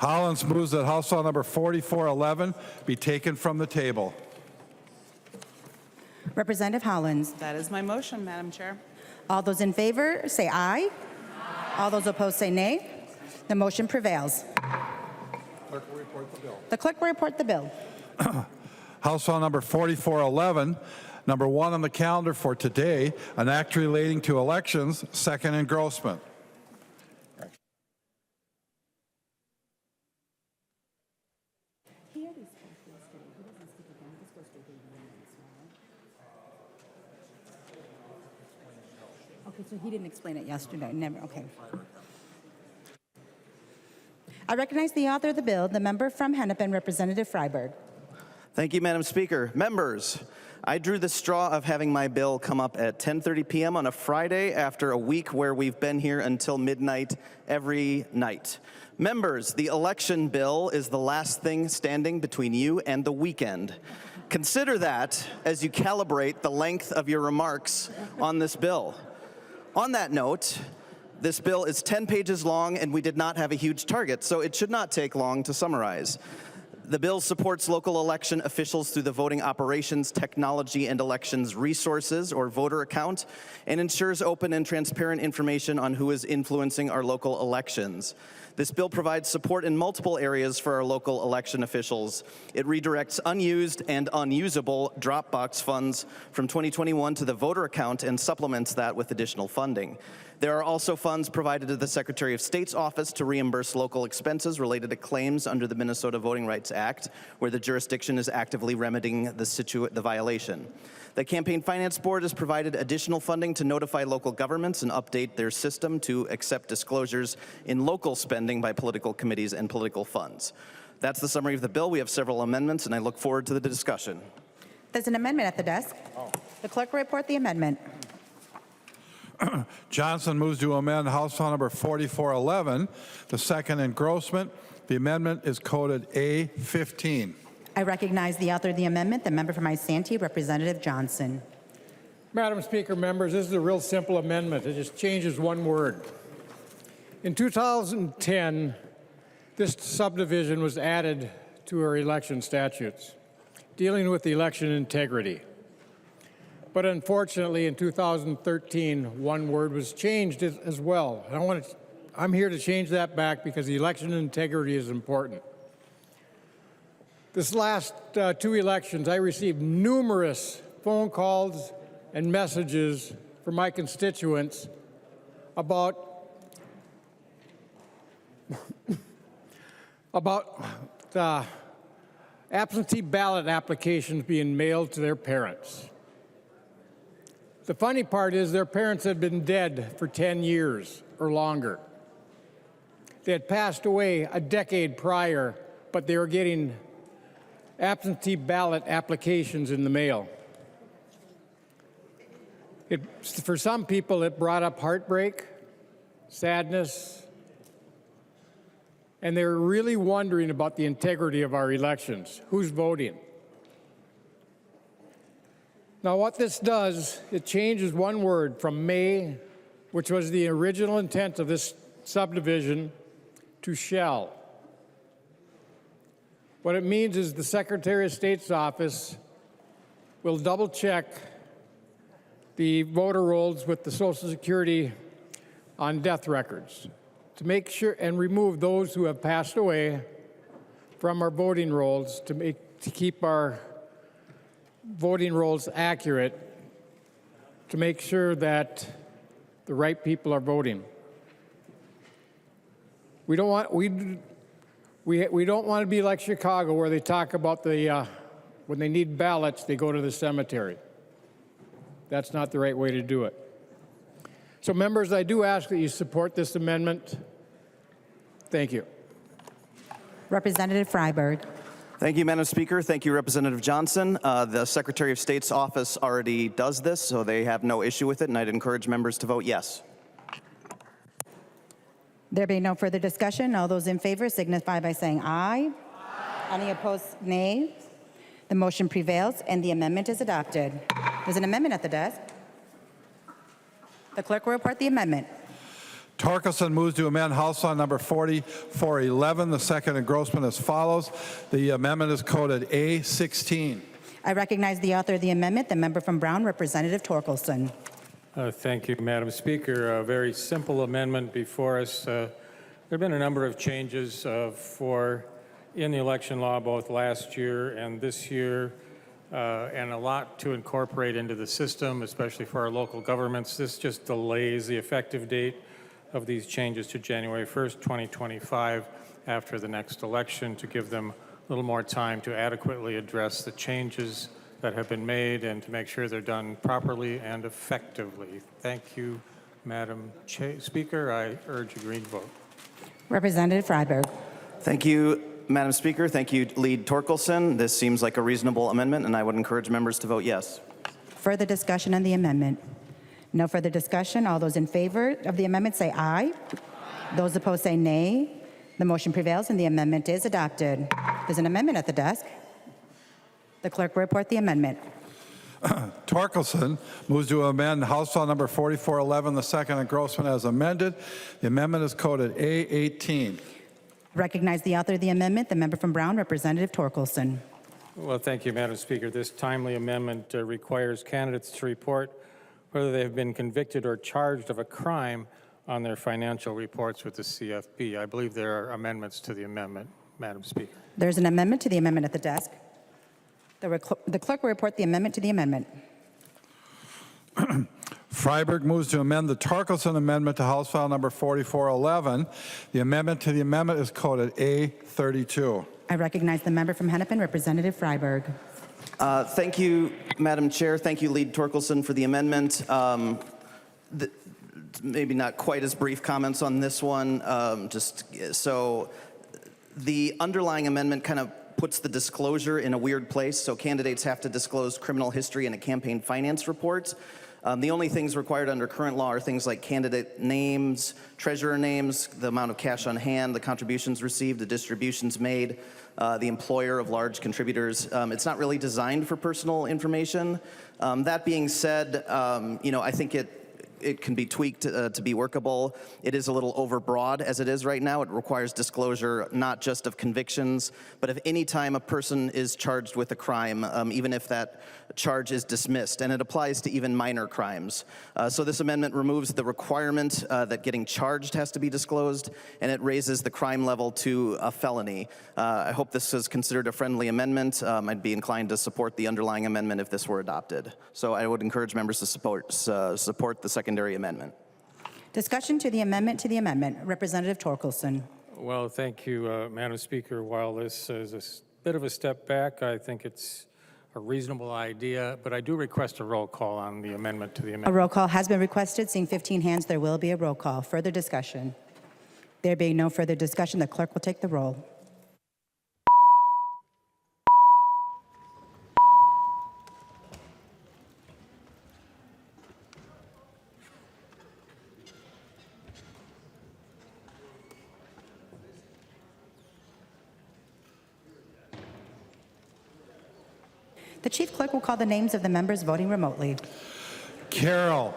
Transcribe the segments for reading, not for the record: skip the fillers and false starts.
Hollins moves that House File number 4411 be taken from the table. Representative Hollins. That is my motion, Madam Chair. All those in favor say aye. All those opposed say nay. The motion prevails. Clerk will report the bill. The clerk will report the bill. House File number 4411, number 1 on the calendar for today, an act relating to elections, second engrossment. Okay, so he didn't explain it yesterday. Never. Okay. I recognize the author of the bill, the member from Hennepin, Representative Freiberg. Thank you, Madam Speaker. Members, I drew the straw of having my bill come up at 10:30 p.m. on a Friday after a week where we've been here until midnight every night. Members, the election bill is the last thing standing between you and the weekend. Consider that as you calibrate the length of your remarks on this bill. On that note, this bill is 10 pages long and we did not have a huge target, so it should not take long to summarize. The bill supports local election officials through the Voting Operations, Technology, and Elections Resources, or voter account, and ensures open and transparent information on who is influencing our local elections. This bill provides support in multiple areas for our local election officials. It redirects unused and unusable Dropbox funds from 2021 to the voter account and supplements that with additional funding. There are also funds provided to the Secretary of State's office to reimburse local expenses related to claims under the Minnesota Voting Rights Act, where the jurisdiction is actively remedying the violation. The Campaign Finance Board has provided additional funding to notify local governments and update their system to accept disclosures in local spending by political committees and political funds. That's the summary of the bill. We have several amendments, and I look forward to the discussion. There's an amendment at the desk. The clerk will report the amendment. Johnson moves to amend House File number 4411, the second engrossment. The amendment is coded A15. I recognize the author of the amendment, the member from Isanti, Representative Johnson. Madam Speaker, members, this is a real simple amendment. It just changes one word. In 2010, this subdivision was added to our election statutes, dealing with the election integrity. But unfortunately, in 2013, one word was changed as well. I'm here to change that back because the election integrity is important. This last 2 elections, I received numerous phone calls and messages from my constituents about the absentee ballot applications being mailed to their parents. The funny part is their parents had been dead for 10 years or longer. They had passed away a decade prior, but they were getting absentee ballot applications in the mail. For some people, it brought up heartbreak, sadness, and they were really wondering about the integrity of our elections. Who's voting? Now, what this does, it changes one word from may, which was the original intent of this subdivision, to shall. What it means is the Secretary of State's office will double check the voter rolls with the Social Security on death records to make sure and remove those who have passed away from our voting rolls to keep our voting rolls accurate, to make sure that the right people are voting. We don't want to be like Chicago, where they talk about when they need ballots, they go to the cemetery. That's not the right way to do it. So, members, I do ask that you support this amendment. Thank you. Representative Freiberg. Thank you, Madam Speaker. Thank you, Representative Johnson. The Secretary of State's office already does this, so they have no issue with it, and I'd encourage members to vote yes. There being no further discussion, all those in favor signify by saying aye. Aye. Any opposed, nay. The motion prevails and the amendment is adopted. There's an amendment at the desk. The clerk will report the amendment. Torkelson moves to amend House Law number 4411, the second engrossment as follows. The amendment is coded A16. I recognize the author of the amendment, the member from Brown, Representative Torkelson. Thank you, Madam Speaker. A very simple amendment before us. There have been a number of changes in the election law both last year and this year, and a lot to incorporate into the system, especially for our local governments. This just delays the effective date of these changes to January 1st, 2025, after the next election, to give them a little more time to adequately address the changes that have been made and to make sure they're done properly and effectively. Thank you, Madam Speaker. I urge a green vote. Representative Freiberg. Thank you, Madam Speaker. Thank you, Lead Torkelson. This seems like a reasonable amendment, and I would encourage members to vote yes. Further discussion on the amendment? No further discussion. All those in favor of the amendment say aye. Those opposed say nay. The motion prevails and the amendment is adopted. There's an amendment at the desk. The clerk will report the amendment. Torkelson moves to amend House Law number 4411, the second engrossment as amended. The amendment is coded A18. Recognize the author of the amendment, the member from Brown, Representative Torkelson. Well, thank you, Madam Speaker. This timely amendment requires candidates to report whether they have been convicted or charged of a crime on their financial reports with the CFP. I believe there are amendments to the amendment, Madam Speaker. There's an amendment to the amendment at the desk. The clerk will report the amendment to the amendment. Freiberg moves to amend the Torkelson amendment to House File number 4411. The amendment to the amendment is coded A32. I recognize the member from Hennepin, Representative Freiberg. Thank you, Madam Chair. Thank you, Lead Torkelson, for the amendment. Maybe not quite as brief comments on this one. So the underlying amendment kind of puts the disclosure in a weird place. So candidates have to disclose criminal history in a campaign finance report. The only things required under current law are things like candidate names, treasurer names, the amount of cash on hand, the contributions received, the distributions made, the employer of large contributors. It's not really designed for personal information. That being said, I think it can be tweaked to be workable. It is a little overbroad as it is right now. It requires disclosure not just of convictions, but of any time a person is charged with a crime, even if that charge is dismissed, and it applies to even minor crimes. So this amendment removes the requirement that getting charged has to be disclosed, and it raises the crime level to a felony. I hope this is considered a friendly amendment. I'd be inclined to support the underlying amendment if this were adopted. So I would encourage members to support the secondary amendment. Discussion to the amendment Representative Torkelson. Well, thank you, Madam Speaker. While this is a bit of a step back, I think it's a reasonable idea, but I do request a roll call on the amendment to the amendment. A roll call has been requested. Seeing 15 hands, there will be a roll call. Further discussion? There being no further discussion, the clerk will take the roll. The chief clerk will call the names of the members voting remotely. Carroll.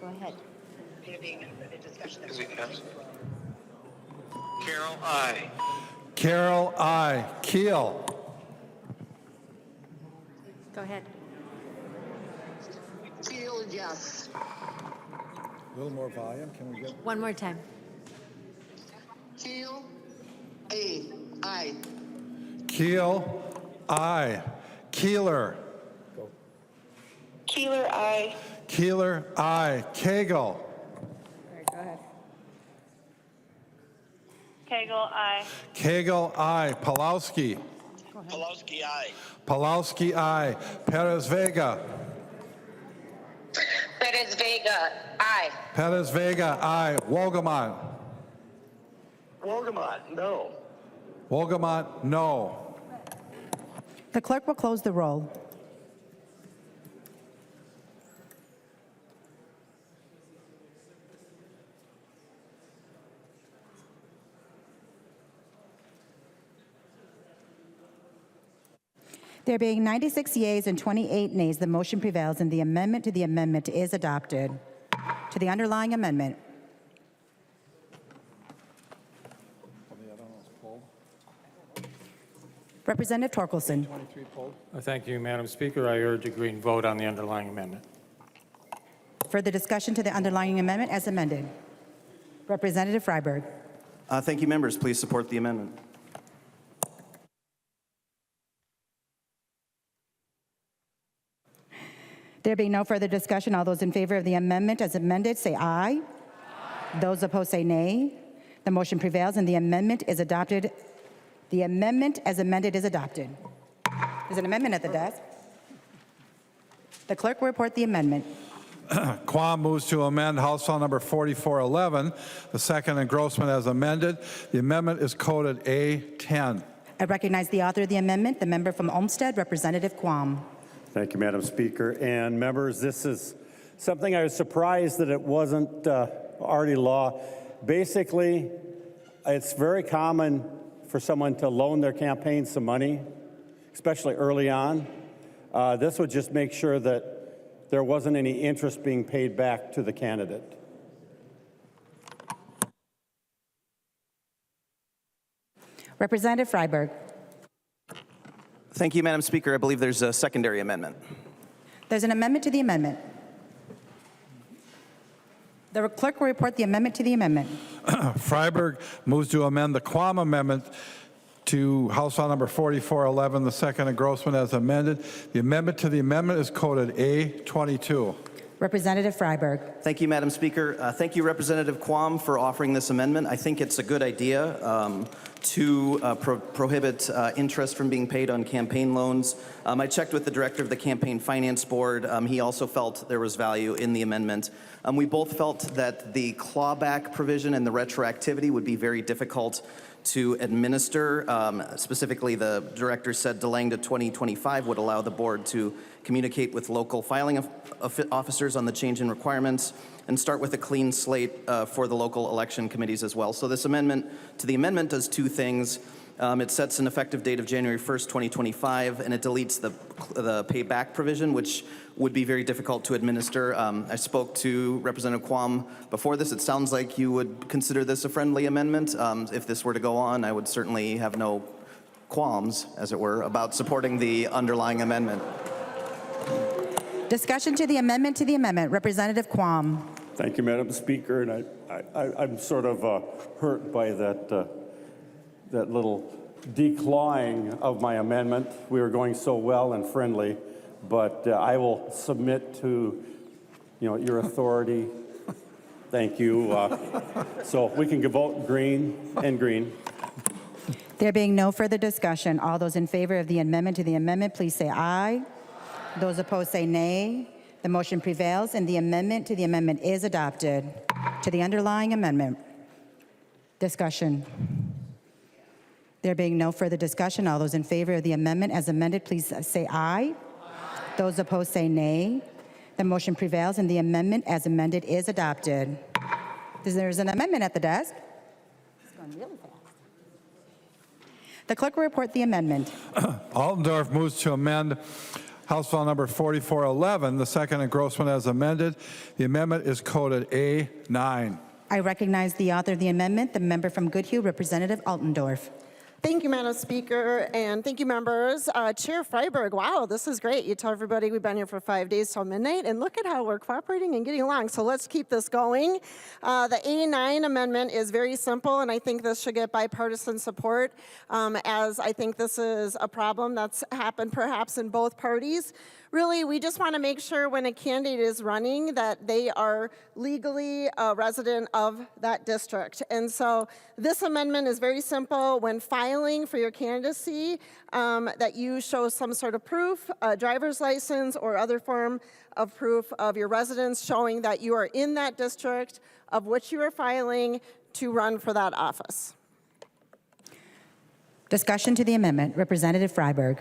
Go ahead. Is it yes? Carol, I. Carroll, I. Keel. Go ahead. Teal, yes. A little more volume, can we get? One more time. Teal, A, I. Keel, I. Keeler. Keeler, I. Keeler, I. Cagle. All right, go ahead. Cagle, aye. Cagle, I. Pulowski. Pulowski, I. Pulowski, I. Perez Vega. Perez Vega, I. Perez Vega, I. Wolgamont. Wolgamott, no. Wolgamont, no. The clerk will close the roll. There being 96 yeas and 28 nays, the motion prevails and the amendment to the amendment is adopted. To the underlying amendment. Representative Torkelson. Thank you, Madam Speaker. I urge a green vote on the underlying amendment. Further discussion to the underlying amendment as amended. Representative Freiberg. Thank you, members. Please support the amendment. There being no further discussion, all those in favor of the amendment as amended say aye. Those opposed say nay. The motion prevails and the amendment is adopted. The amendment as amended is adopted. There's an amendment at the desk. The clerk will report the amendment. Quam moves to amend House File Number 4411, the second engrossment as amended. The amendment is coded A10. I recognize the author of the amendment, the member from Olmsted, Representative Quam. Thank you, Madam Speaker. And members, this is something I was surprised that it wasn't already law. Basically, it's very common for someone to loan their campaign some money, especially early on. This would just make sure that there wasn't any interest being paid back to the candidate. Representative Freiberg. Thank you, Madam Speaker. I believe there's a secondary amendment. There's an amendment to the amendment. The clerk will report the amendment to the amendment. Freiberg moves to amend the Quam amendment to House File Number 4411, the second engrossment as amended. The amendment to the amendment is coded A22. Representative Freiberg. Thank you, Madam Speaker. Thank you, Representative Quam, for offering this amendment. I think it's a good idea to prohibit interest from being paid on campaign loans. I checked with the director of the Campaign Finance Board. He also felt there was value in the amendment. We both felt that the clawback provision and the retroactivity would be very difficult to administer. Specifically, the director said delaying to 2025 would allow the board to communicate with local filing officers on the change in requirements and start with a clean slate for the local election committees as well. So this amendment to the amendment does two things. It sets an effective date of January 1st, 2025, and it deletes the payback provision, which would be very difficult to administer. I spoke to Representative Quam before this. It sounds like you would consider this a friendly amendment. If this were to go on, I would certainly have no qualms, as it were, about supporting the underlying amendment. Discussion to the amendment. Representative Quam. Thank you, Madam Speaker. And I'm sort of hurt by that little declawing of my amendment. We were going so well and friendly, but I will submit to, your authority. Thank you. So we can vote green and green. There being no further discussion, all those in favor of the amendment to the amendment, please say aye. Those opposed say nay. The motion prevails and the amendment to the amendment is adopted. To the underlying amendment. Discussion. There being no further discussion, all those in favor of the amendment as amended, please say aye. Those opposed say nay. The motion prevails and the amendment as amended is adopted. There's an amendment at the desk. It's going really fast. The clerk will report the amendment. Altendorf moves to amend House File Number 4411, the second engrossment as amended. The amendment is coded A9. I recognize the author of the amendment, the member from Goodhue, Representative Altendorf. Thank you, Madam Speaker, and thank you, members. Chair Freiberg, wow, this is great. You tell everybody we've been here for 5 days till midnight, and look at how we're cooperating and getting along, so let's keep this going. The A9 amendment is very simple, and I think this should get bipartisan support, as I think this is a problem that's happened perhaps in both parties. Really, we just want to make sure when a candidate is running that they are legally a resident of that district. And so this amendment is very simple. When filing for your candidacy, that you show some sort of proof, a driver's license or other form of proof of your residence showing that you are in that district of which you are filing to run for that office. Discussion to the amendment. Representative Freiberg.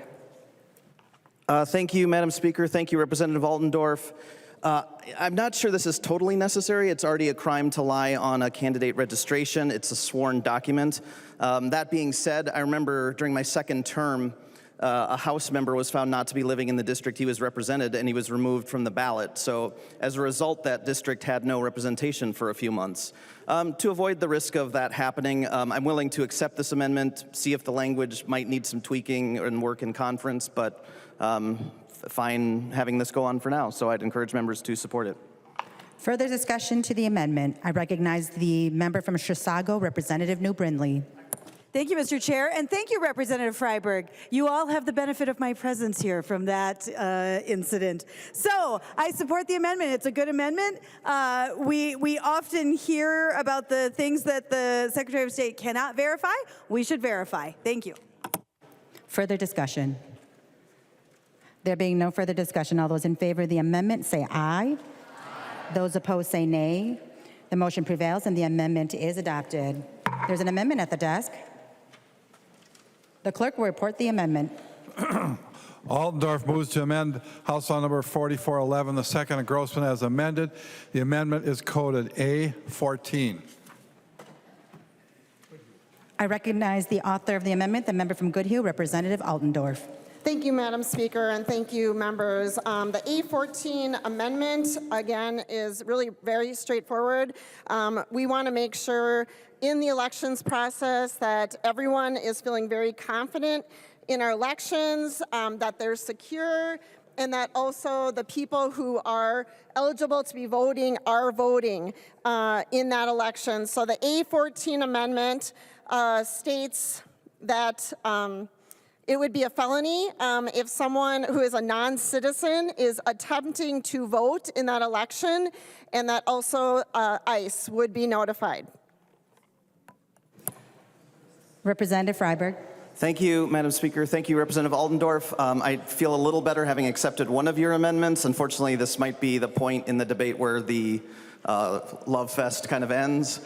Thank you, Madam Speaker. Thank you, Representative Altendorf. I'm not sure this is totally necessary. It's already a crime to lie on a candidate registration. It's a sworn document. That being said, I remember during my second term, a House member was found not to be living in the district he was represented, and he was removed from the ballot. So as a result, that district had no representation for a few months. To avoid the risk of that happening, I'm willing to accept this amendment, see if the language might need some tweaking and work in conference, but fine having this go on for now. So I'd encourage members to support it. Further discussion to the amendment. I recognize the member from Chisago, Representative New Brindley. Thank you, Mr. Chair, and thank you, Representative Freiberg. You all have the benefit of my presence here from that incident. So I support the amendment. It's a good amendment. We often hear about the things that the Secretary of State cannot verify. We should verify. Thank you. Further discussion. There being no further discussion, all those in favor of the amendment say aye. Those opposed say nay. The motion prevails and the amendment is adopted. There's an amendment at the desk. The clerk will report the amendment. Altendorf moves to amend House Law Number 4411, the second engrossment as amended. The amendment is coded A14. I recognize the author of the amendment, the member from Goodhue, Representative Altendorf. Thank you, Madam Speaker, and thank you, members. The A14 amendment, again, is really very straightforward. We want to make sure in the elections process that everyone is feeling very confident in our elections, that they're secure, and that also the people who are eligible to be voting are voting in that election. So the A14 amendment states that it would be a felony if someone who is a non-citizen is attempting to vote in that election, and that also ICE would be notified. Representative Freiberg. Thank you, Madam Speaker. Thank you, Representative Altendorf. I feel a little better having accepted one of your amendments. Unfortunately, this might be the point in the debate where the love fest kind of ends.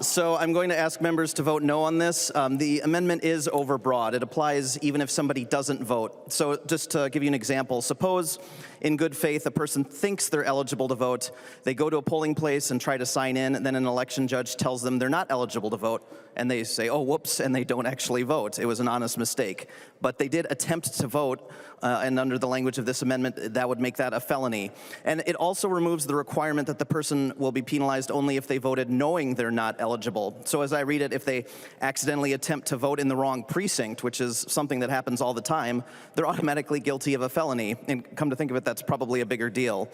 So I'm going to ask members to vote no on this. The amendment is overbroad. It applies even if somebody doesn't vote. So just to give you an example, suppose in good faith a person thinks they're eligible to vote, they go to a polling place and try to sign in, and then an election judge tells them they're not eligible to vote, and they say, oh, whoops, and they don't actually vote. It was an honest mistake. But they did attempt to vote, and under the language of this amendment, that would make that a felony. And it also removes the requirement that the person will be penalized only if they voted knowing they're not eligible. So as I read it, if they accidentally attempt to vote in the wrong precinct, which is something that happens all the time, they're automatically guilty of a felony. And come to think of it, that's probably a bigger deal.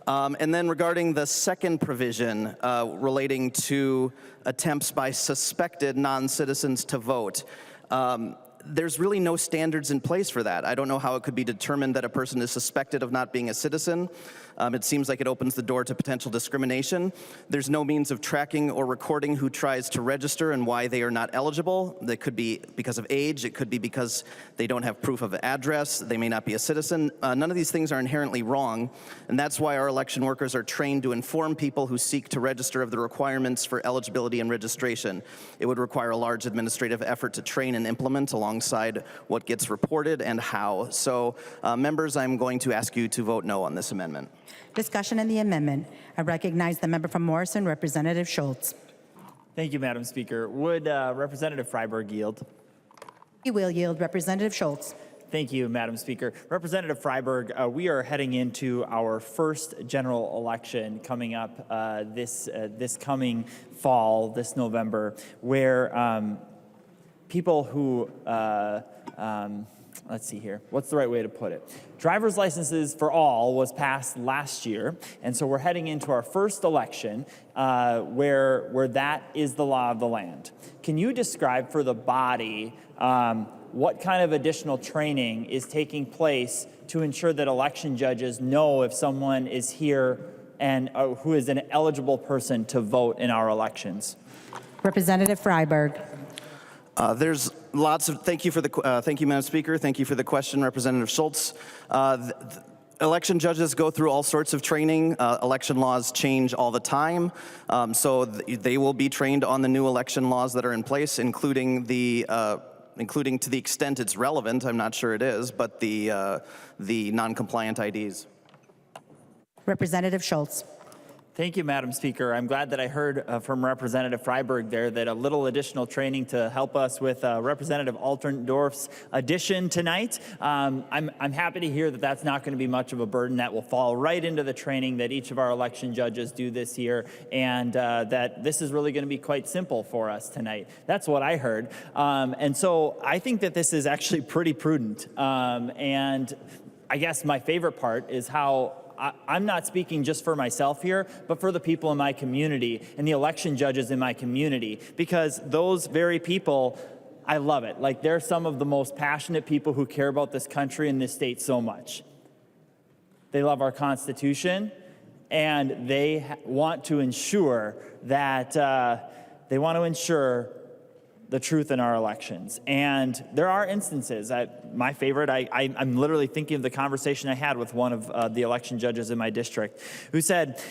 And then regarding the second provision relating to attempts by suspected non-citizens to vote, there's really no standards in place for that. I don't know how it could be determined that a person is suspected of not being a citizen. It seems like it opens the door to potential discrimination. There's no means of tracking or recording who tries to register and why they are not eligible. That could be because of age. It could be because they don't have proof of address. They may not be a citizen. None of these things are inherently wrong, and that's why our election workers are trained to inform people who seek to register of the requirements for eligibility and registration. It would require a large administrative effort to train and implement alongside what gets reported and how. So, members, I'm going to ask you to vote no on this amendment. Discussion on the amendment. I recognize the member from Morrison, Representative Schultz. Thank you, Madam Speaker. Would Representative Freiberg yield? He will yield. Representative Schultz. Thank you, Madam Speaker. Representative Freiberg, we are heading into our first general election coming up this coming fall, this November, where people who let's see here. What's the right way to put it? Driver's licenses for all was passed last year, and so we're heading into our first election where that is the law of the land. Can you describe for the body what kind of additional training is taking place to ensure that election judges know if someone is here and who is an eligible person to vote in our elections? Representative Freiberg. There's lots of, thank you, Madam Speaker. Thank you for the question, Representative Schultz. Election judges go through all sorts of training. Election laws change all the time. So they will be trained on the new election laws that are in place, including to the extent it's relevant, I'm not sure it is, but the non-compliant IDs. Representative Schultz. Thank you, Madam Speaker. I'm glad that I heard from Representative Freiberg there that a little additional training to help us with Representative Altendorf's addition tonight. I'm happy to hear that that's not going to be much of a burden. That will fall right into the training that each of our election judges do this year, and that this is really going to be quite simple for us tonight. That's what I heard. And so I think that this is actually pretty prudent. And I guess my favorite part is how I'm not speaking just for myself here, but for the people in my community and the election judges in my community, because those very people, I love it. Like, they're some of the most passionate people who care about this country and this state so much. They love our Constitution, and they want to ensure that the truth in our elections. And there are instances, my favorite, I'm literally thinking of the conversation I had with one of the election judges in my district who said,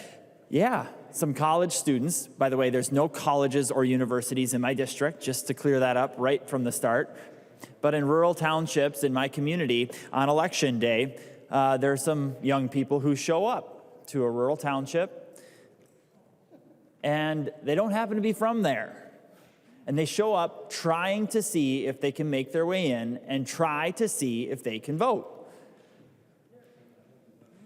yeah, some college students, by the way, there's no colleges or universities in my district, just to clear that up right from the start, but in rural townships in my community on election day, there are some young people who show up to a rural township and they don't happen to be from there. And they show up trying to see if they can make their way in and try to see if they can vote.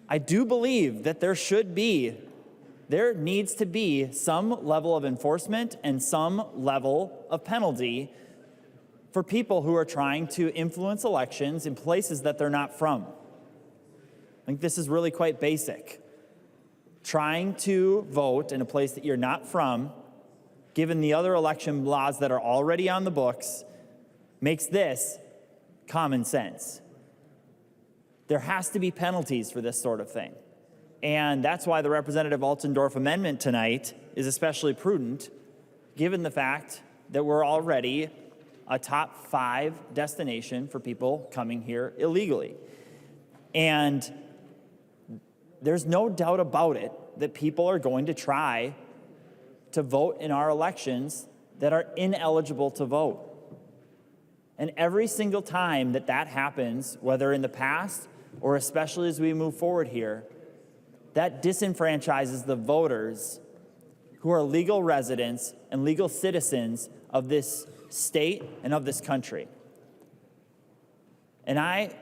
I do believe that there needs to be some level of enforcement and some level of penalty for people who are trying to influence elections in places that they're not from. I think this is really quite basic. Trying to vote in a place that you're not from, given the other election laws that are already on the books, makes this common sense. There has to be penalties for this sort of thing. And that's why the Representative Altendorf amendment tonight is especially prudent, given the fact that we're already a top 5 destination for people coming here illegally. And there's no doubt about it that people are going to try to vote in our elections that are ineligible to vote. And every single time that that happens, whether in the past or especially as we move forward here, that disenfranchises the voters who are legal residents and legal citizens of this state and of this country. And I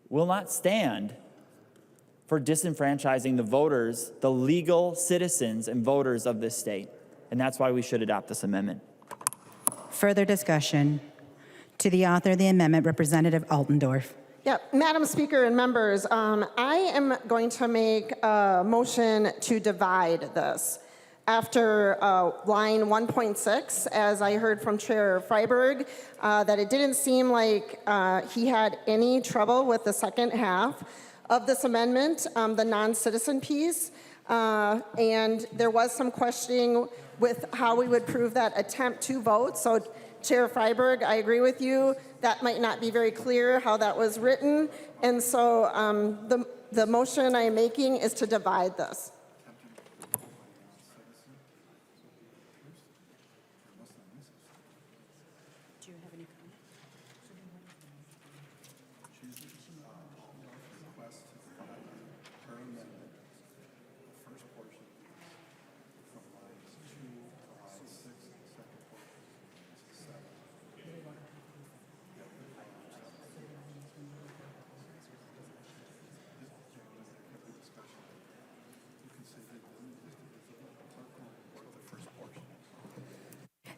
will not stand for disenfranchising the voters, the legal citizens and voters of this state. And that's why we should adopt this amendment. Further discussion. To the author of the amendment, Representative Altendorf. Yeah, Madam Speaker and members, I am going to make a motion to divide this. After line 1.6, as I heard from Chair Freiberg, that it didn't seem like he had any trouble with the second half of this amendment, the non-citizen piece, and there was some questioning with how we would prove that attempt to vote. So, Chair Freiberg, I agree with you. That might not be very clear how that was written, and so the motion I am making is to divide this.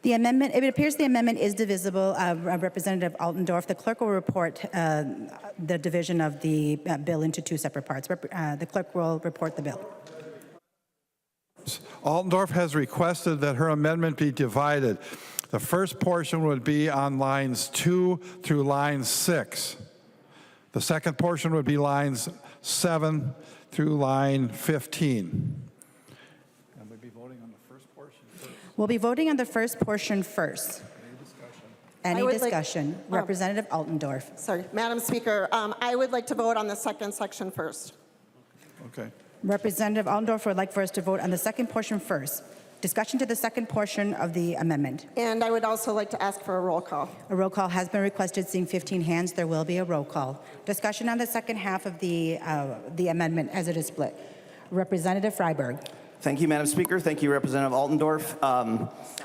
The amendment, it appears the amendment is divisible. Representative Altendorf, the clerk will report the division of the bill into 2 separate parts. The clerk will report the bill. Altendorf has requested that her amendment be divided. The first portion would be on lines 2 through line 6. The second portion would be lines 7 through line 15. And we'd be voting on the first portion first. We'll be voting on the first portion first. Any discussion? Representative Altendorf. Sorry, Madam Speaker, I would like to vote on the second section first. Okay. Representative Altendorf would like for us to vote on the second portion first. Discussion to the second portion of the amendment. And I would also like to ask for a roll call. A roll call has been requested. Seeing 15 hands, there will be a roll call. Discussion on the second half of the amendment as it is split. Representative Freiberg. Thank you, Madam Speaker. Thank you, Representative Altendorf.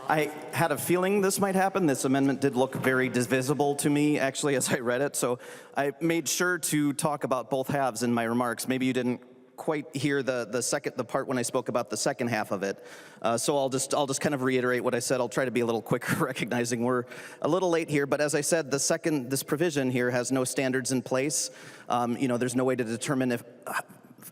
I had a feeling this might happen. This amendment did look very divisible to me, actually, as I read it. So I made sure to talk about both halves in my remarks. Maybe you didn't quite hear the part when I spoke about the second half of it. So I'll just kind of reiterate what I said. I'll try to be a little quicker, recognizing we're a little late here. But as I said, this provision here has no standards in place. There's no way to determine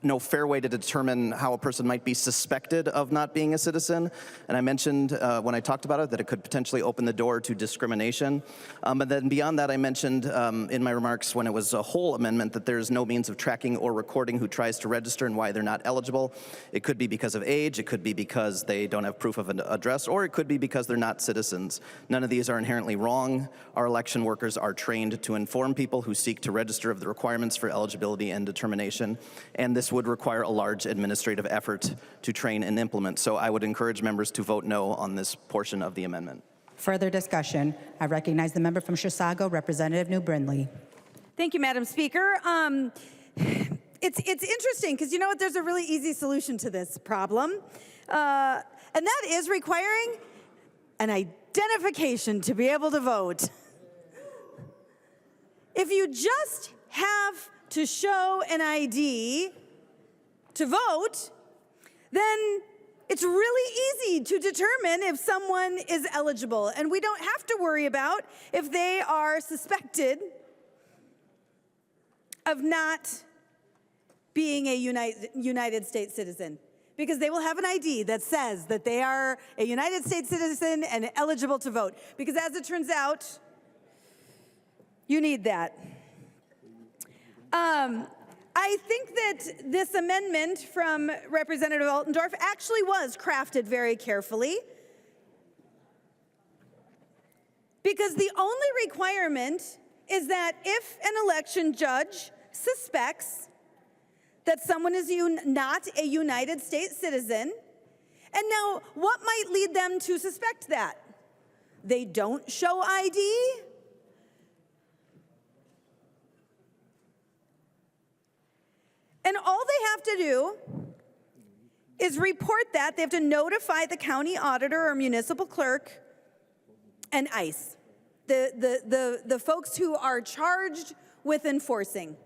no fair way to determine how a person might be suspected of not being a citizen. And I mentioned when I talked about it that it could potentially open the door to discrimination. But then beyond that, I mentioned in my remarks when it was a whole amendment that there's no means of tracking or recording who tries to register and why they're not eligible. It could be because of age, it could be because they don't have proof of an address, or it could be because they're not citizens. None of these are inherently wrong. Our election workers are trained to inform people who seek to register of the requirements for eligibility and determination. And this would require a large administrative effort to train and implement. So I would encourage members to vote no on this portion of the amendment. Further discussion. I recognize the member from Chisago, Representative New Brindley. Thank you, Madam Speaker. It's interesting because you know what? There's a really easy solution to this problem, and that is requiring an identification to be able to vote. If you just have to show an ID to vote, then it's really easy to determine if someone is eligible, and we don't have to worry about if they are suspected of not being a United States citizen, because they will have an ID that says that they are a United States citizen and eligible to vote, because as it turns out, you need that. I think that this amendment from Representative Altendorf actually was crafted very carefully, because the only requirement is that if an election judge suspects that someone is not a United States citizen, and now what might lead them to suspect that? They don't show ID? And all they have to do is report that. They have to notify the county auditor or municipal clerk and ICE, the folks who are charged with enforcing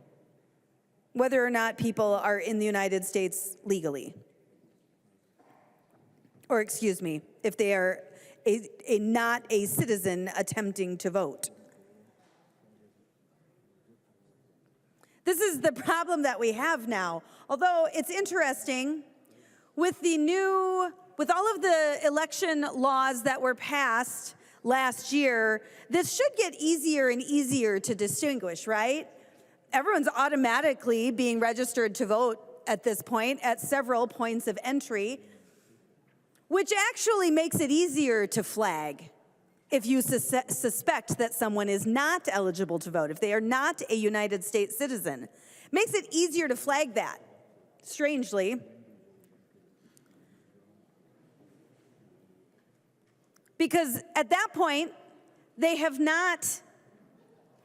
whether or not people are in the United States legally. Or excuse me, if they are not a citizen attempting to vote. This is the problem that we have now. Although it's interesting, with all of the election laws that were passed last year, this should get easier and easier to distinguish, right? Everyone's automatically being registered to vote at this point at several points of entry, which actually makes it easier to flag if you suspect that someone is not eligible to vote, if they are not a United States citizen. Makes it easier to flag that, strangely. Because at that point, they have not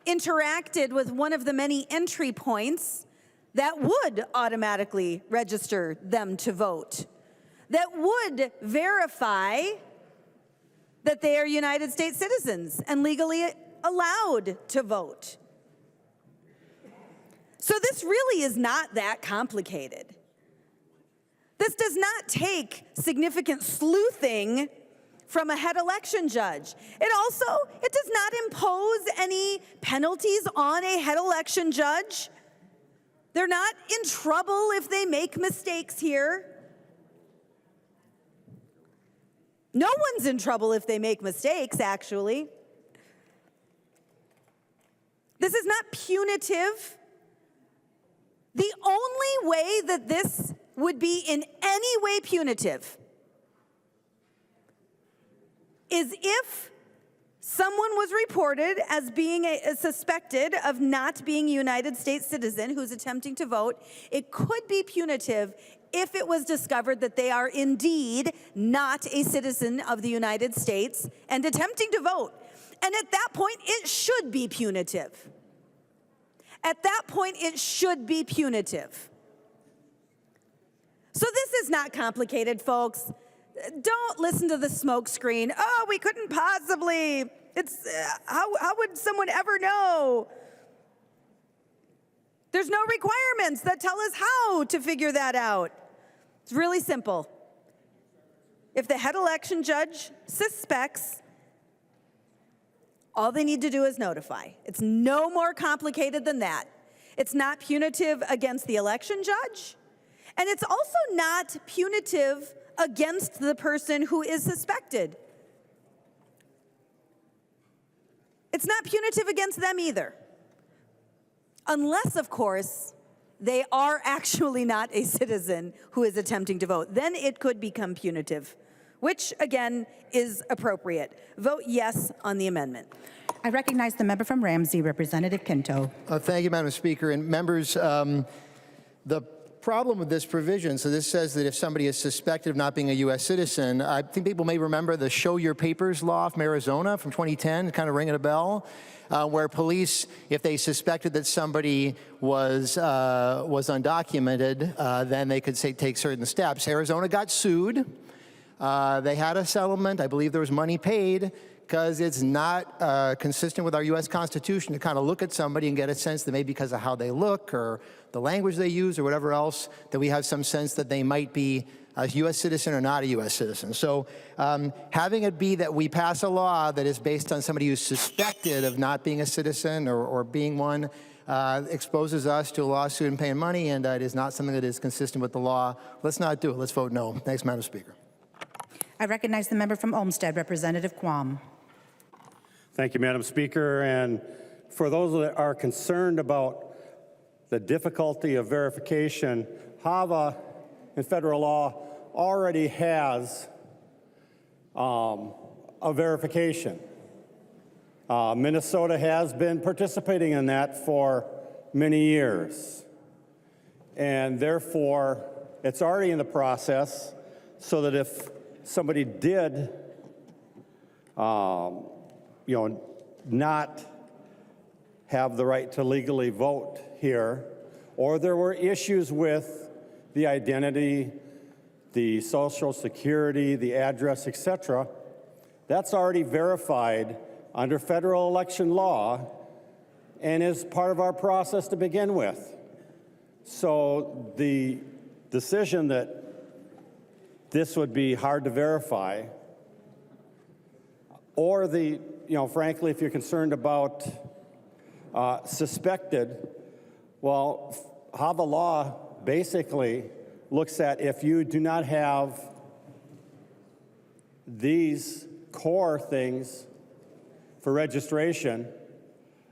interacted with one of the many entry points that would automatically register them to vote, that would verify that they are United States citizens and legally allowed to vote. So this really is not that complicated. This does not take significant sleuthing from a head election judge. It does not impose any penalties on a head election judge. They're not in trouble if they make mistakes here. No one's in trouble if they make mistakes, actually. This is not punitive. The only way that this would be in any way punitive is if someone was reported as being suspected of not being a United States citizen who's attempting to vote. It could be punitive if it was discovered that they are indeed not a citizen of the United States and attempting to vote. And at that point, it should be punitive. At that point, it should be punitive. So this is not complicated, folks. Don't listen to the smoke screen. Oh, we couldn't possibly. It's how would someone ever know? There's no requirements that tell us how to figure that out. It's really simple. If the head election judge suspects, all they need to do is notify. It's no more complicated than that. It's not punitive against the election judge, and it's also not punitive against the person who is suspected. It's not punitive against them either. Unless, of course, they are actually not a citizen who is attempting to vote. Then it could become punitive, which, again, is appropriate. Vote yes on the amendment. I recognize the member from Ramsey, Representative Pinto. Thank you, Madam Speaker. And members, the problem with this provision, so this says that if somebody is suspected of not being a U.S. citizen, I think people may remember the Show Your Papers law from Arizona from 2010, kind of ringing a bell, where police, if they suspected that somebody was undocumented, then they could take certain steps. Arizona got sued. They had a settlement. I believe there was money paid, because it's not consistent with our U.S. Constitution to kind of look at somebody and get a sense that maybe because of how they look or the language they use or whatever else, that we have some sense that they might be a U.S. citizen or not a U.S. citizen. So having it be that we pass a law that is based on somebody who's suspected of not being a citizen or being one exposes us to a lawsuit and paying money, and it is not something that is consistent with the law. Let's not do it. Let's vote no. Thanks, Madam Speaker. I recognize the member from Olmsted, Representative Quam. Thank you, Madam Speaker. And for those that are concerned about the difficulty of verification, HAVA in federal law already has a verification. Minnesota has been participating in that for many years. And therefore, it's already in the process so that if somebody did not have the right to legally vote here, or there were issues with the identity, the social security, the address, etc., that's already verified under federal election law and is part of our process to begin with. So the decision that this would be hard to verify, or frankly, if you're concerned about suspected, well, HAVA law basically looks at if you do not have these core things for registration,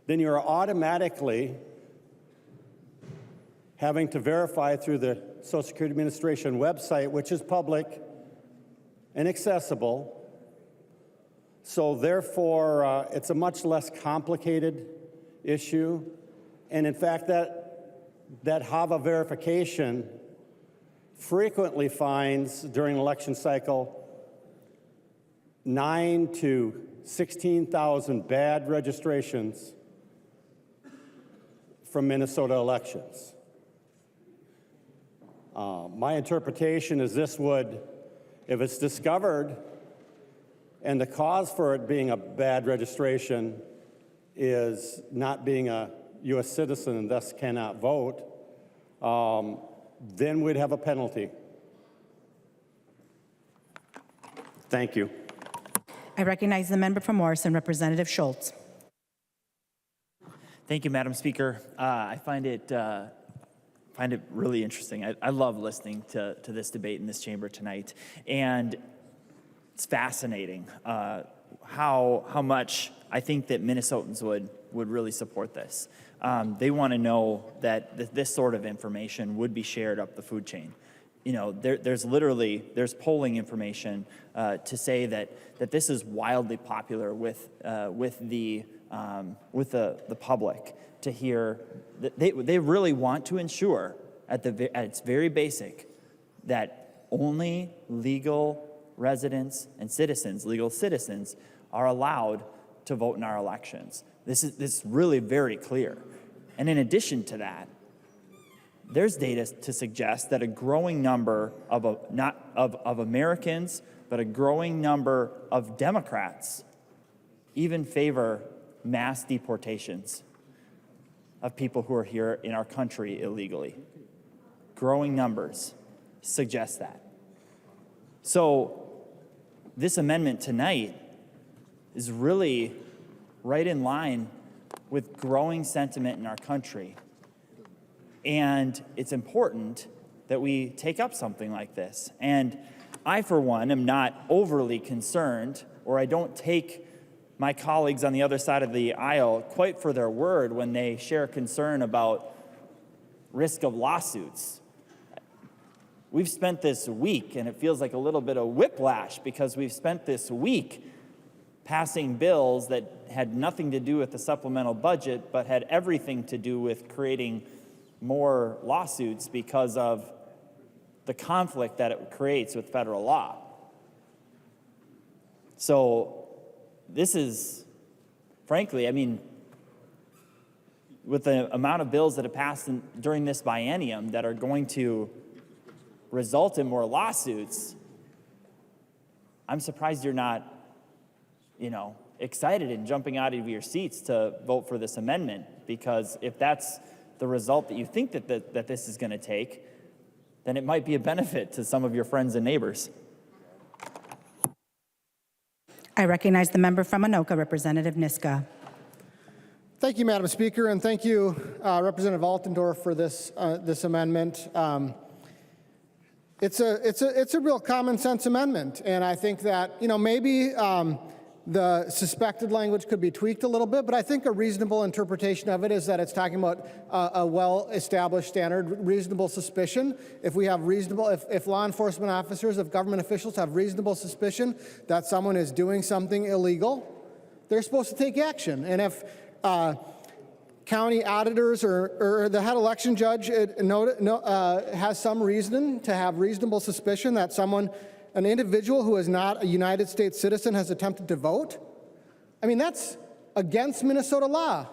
then you're automatically having to verify through the Social Security Administration website, which is public and accessible. So therefore, it's a much less complicated issue. And in fact, that HAVA verification frequently finds during an election cycle 9,000 to 16,000 bad registrations from Minnesota elections. My interpretation is this would, if it's discovered and the cause for it being a bad registration is not being a U.S. citizen and thus cannot vote, then we'd have a penalty. Thank you. I recognize the member from Morrison, Representative Schultz. Thank you, Madam Speaker. I find it really interesting. I love listening to this debate in this chamber tonight, and it's fascinating how much I think that Minnesotans would really support this. They want to know that this sort of information would be shared up the food chain. You know, there's polling information to say that this is wildly popular with the public to hear. That they really want to ensure at its very basic that only legal residents and citizens, legal citizens, are allowed to vote in our elections. This is really very clear. And in addition to that, there's data to suggest that a growing number not of Americans, but a growing number of Democrats even favor mass deportations of people who are here in our country illegally. Growing numbers suggest that. So this amendment tonight is really right in line with growing sentiment in our country. And it's important that we take up something like this. And I, for one, am not overly concerned, or I don't take my colleagues on the other side of the aisle quite for their word when they share concern about risk of lawsuits. We've spent this week, and it feels like a little bit of whiplash, because we've spent this week passing bills that had nothing to do with the supplemental budget, but had everything to do with creating more lawsuits because of the conflict that it creates with federal law. So this is, frankly, I mean, with the amount of bills that have passed during this biennium that are going to result in more lawsuits, I'm surprised you're not, excited and jumping out of your seats to vote for this amendment, because if that's the result that you think that this is going to take, then it might be a benefit to some of your friends and neighbors. I recognize the member from Anoka, Representative Niska. Thank you, Madam Speaker, and thank you, Representative Altendorf, for this amendment. It's a real common sense amendment, and I think that maybe the suspected language could be tweaked a little bit, but I think a reasonable interpretation of it is that it's talking about a well-established standard, reasonable suspicion. If we have if law enforcement officers, if government officials have reasonable suspicion that someone is doing something illegal, they're supposed to take action. And if county auditors or the head election judge has some reason to have reasonable suspicion that an individual who is not a United States citizen has attempted to vote, I mean, that's against Minnesota law.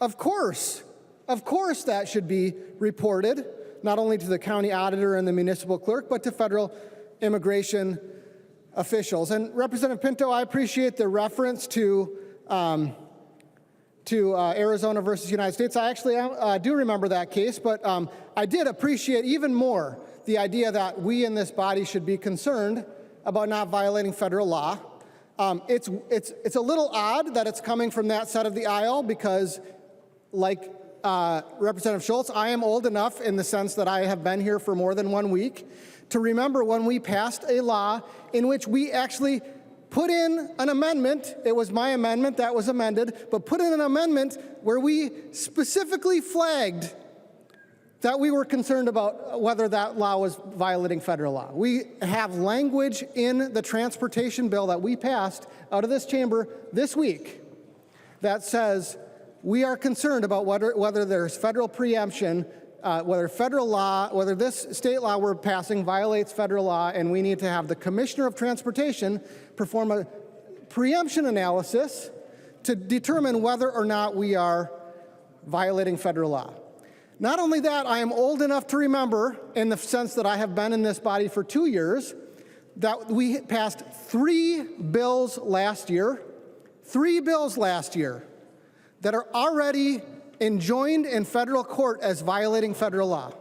Of course that should be reported, not only to the county auditor and the municipal clerk, but to federal immigration officials. And Representative Pinto, I appreciate the reference to Arizona versus United States. I actually do remember that case, but I did appreciate even more the idea that we in this body should be concerned about not violating federal law. It's a little odd that it's coming from that side of the aisle, because, like Representative Schultz, I am old enough in the sense that I have been here for more than 1 week to remember when we passed a law in which we actually put in an amendment. It was my amendment that was amended, but put in an amendment where we specifically flagged that we were concerned about whether that law was violating federal law. We have language in the transportation bill that we passed out of this chamber this week that says we are concerned about whether there's federal preemption, whether this state law we're passing violates federal law, and we need to have the Commissioner of Transportation perform a preemption analysis to determine whether or not we are violating federal law. Not only that, I am old enough to remember, in the sense that I have been in this body for 2 years, that we passed 3 bills last year that are already enjoined in federal court as violating federal law.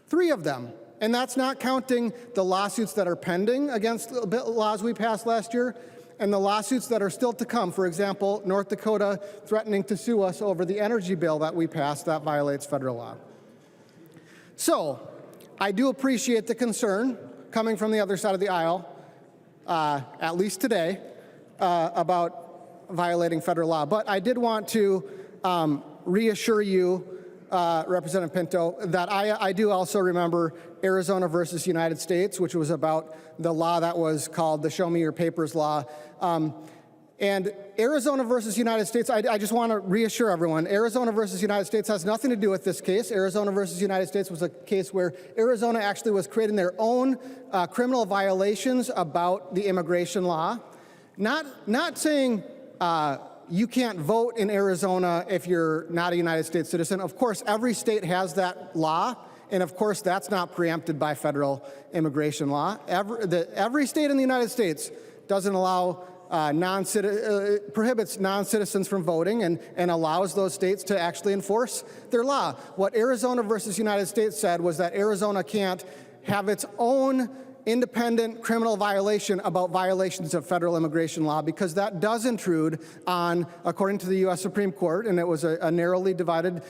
3 of them. And that's not counting the lawsuits that are pending against the laws we passed last year, and the lawsuits that are still to come. For example, North Dakota threatening to sue us over the energy bill that we passed that violates federal law. So I do appreciate the concern coming from the other side of the aisle, at least today, about violating federal law. But I did want to reassure you, Representative Pinto, that I do also remember Arizona versus United States, which was about the law that was called the Show Me Your Papers law. And Arizona versus United States, I just want to reassure everyone, Arizona versus United States has nothing to do with this case. Arizona versus United States was a case where Arizona actually was creating their own criminal violations about the immigration law. Not saying you can't vote in Arizona if you're not a United States citizen. Of course, every state has that law, and of course, that's not preempted by federal immigration law. Every state in the United States doesn't allow prohibits non-citizens from voting and allows those states to actually enforce their law. What Arizona versus United States said was that Arizona can't have its own independent criminal violation about violations of federal immigration law because that does intrude on, according to the U.S. Supreme Court, and it was a narrowly divided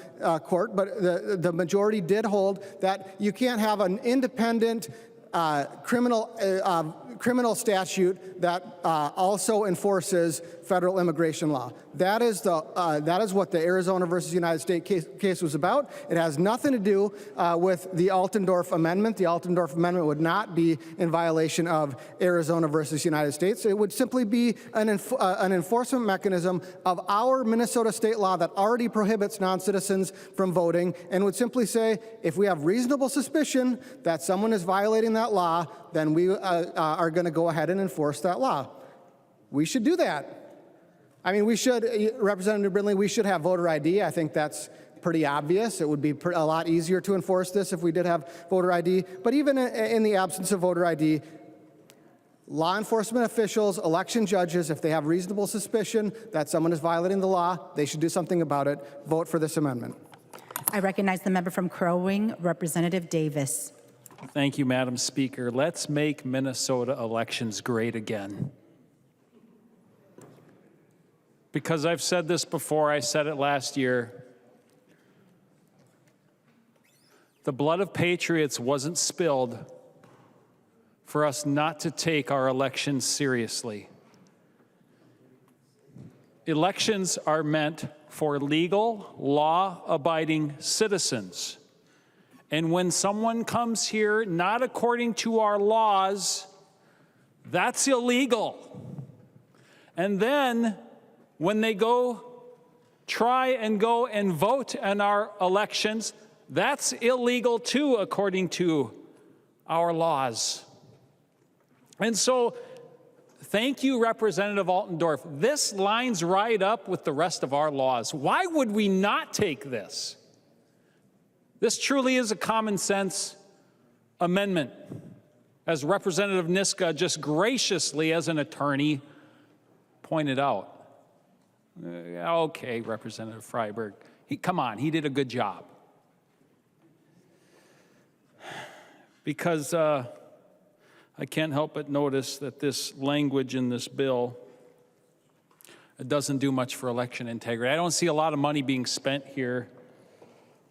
court, but the majority did hold that you can't have an independent criminal statute that also enforces federal immigration law. That is what the Arizona versus United States case was about. It has nothing to do with the Altendorf Amendment. The Altendorf Amendment would not be in violation of Arizona versus United States. It would simply be an enforcement mechanism of our Minnesota state law that already prohibits non-citizens from voting and would simply say, if we have reasonable suspicion that someone is violating that law, then we are going to go ahead and enforce that law. We should do that. I mean, we should, Representative Brindley, we should have voter ID. I think that's pretty obvious. It would be a lot easier to enforce this if we did have voter ID. But even in the absence of voter ID, law enforcement officials, election judges, if they have reasonable suspicion that someone is violating the law, they should do something about it. Vote for this amendment. I recognize the member from Crow Wing, Representative Davis. Thank you, Madam Speaker. Let's make Minnesota elections great again. Because I've said this before, I said it last year. The blood of patriots wasn't spilled for us not to take our elections seriously. Elections are meant for legal, law-abiding citizens. And when someone comes here not according to our laws, that's illegal. And then when they try and go and vote in our elections, that's illegal too, according to our laws. And so, thank you, Representative Altendorf. This lines right up with the rest of our laws. Why would we not take this? This truly is a common sense amendment, as Representative Niska just graciously, as an attorney, pointed out. Okay, Representative Freiberg, come on, he did a good job. Because I can't help but notice that this language in this bill, it doesn't do much for election integrity. I don't see a lot of money being spent here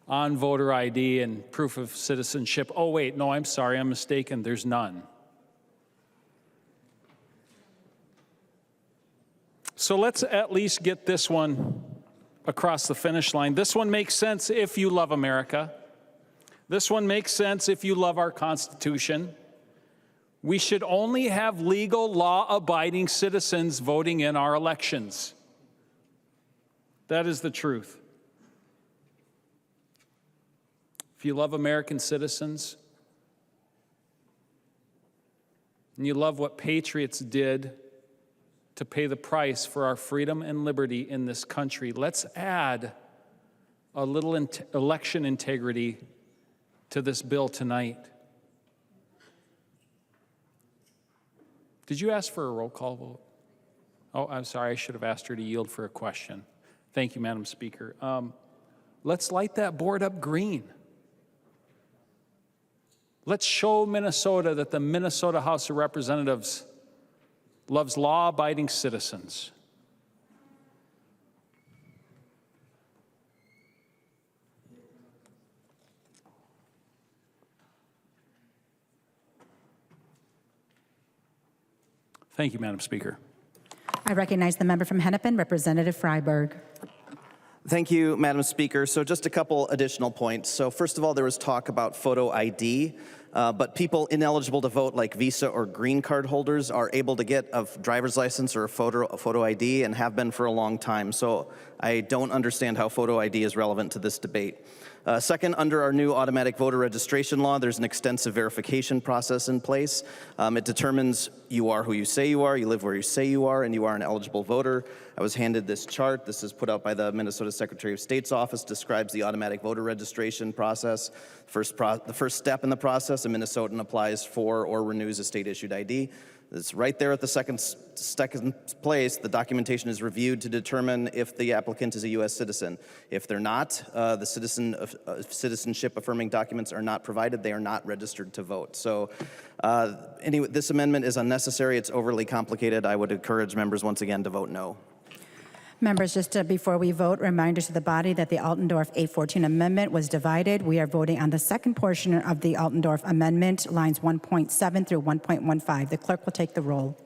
on voter ID and proof of citizenship. Oh, wait, no, I'm sorry, I'm mistaken. There's none. So let's at least get this one across the finish line. This one makes sense if you love America. This one makes sense if you love our Constitution. We should only have legal, law-abiding citizens voting in our elections. That is the truth. If you love American citizens, and you love what patriots did to pay the price for our freedom and liberty in this country, let's add a little election integrity to this bill tonight. Did you ask for a roll call vote? Oh, I'm sorry, I should have asked her to yield for a question. Thank you, Madam Speaker. Let's light that board up green. Let's show Minnesota that the Minnesota House of Representatives loves law-abiding citizens. Thank you, Madam Speaker. I recognize the member from Hennepin, Representative Freiberg. Thank you, Madam Speaker. So just a couple additional points. So first of all, there was talk about photo ID, but people ineligible to vote, like Visa or green card holders, are able to get a driver's license or a photo ID and have been for a long time. So I don't understand how photo ID is relevant to this debate. Second, under our new automatic voter registration law, there's an extensive verification process in place. It determines you are who you say you are, you live where you say you are, and you are an eligible voter. I was handed this chart. This is put out by the Minnesota Secretary of State's office, describes the automatic voter registration process. The first step in the process, a Minnesotan applies for or renews a state-issued ID. It's right there at the second place. The documentation is reviewed to determine if the applicant is a U.S. citizen. If they're not, the citizenship affirming documents are not provided. They are not registered to vote. So anyway, this amendment is unnecessary. It's overly complicated. I would encourage members once again to vote no. Members, just before we vote, reminder to the body that the Altendorf 814 amendment was divided. We are voting on the second portion of the Altendorf amendment, lines 1.7 through 1.15. The clerk will take the roll.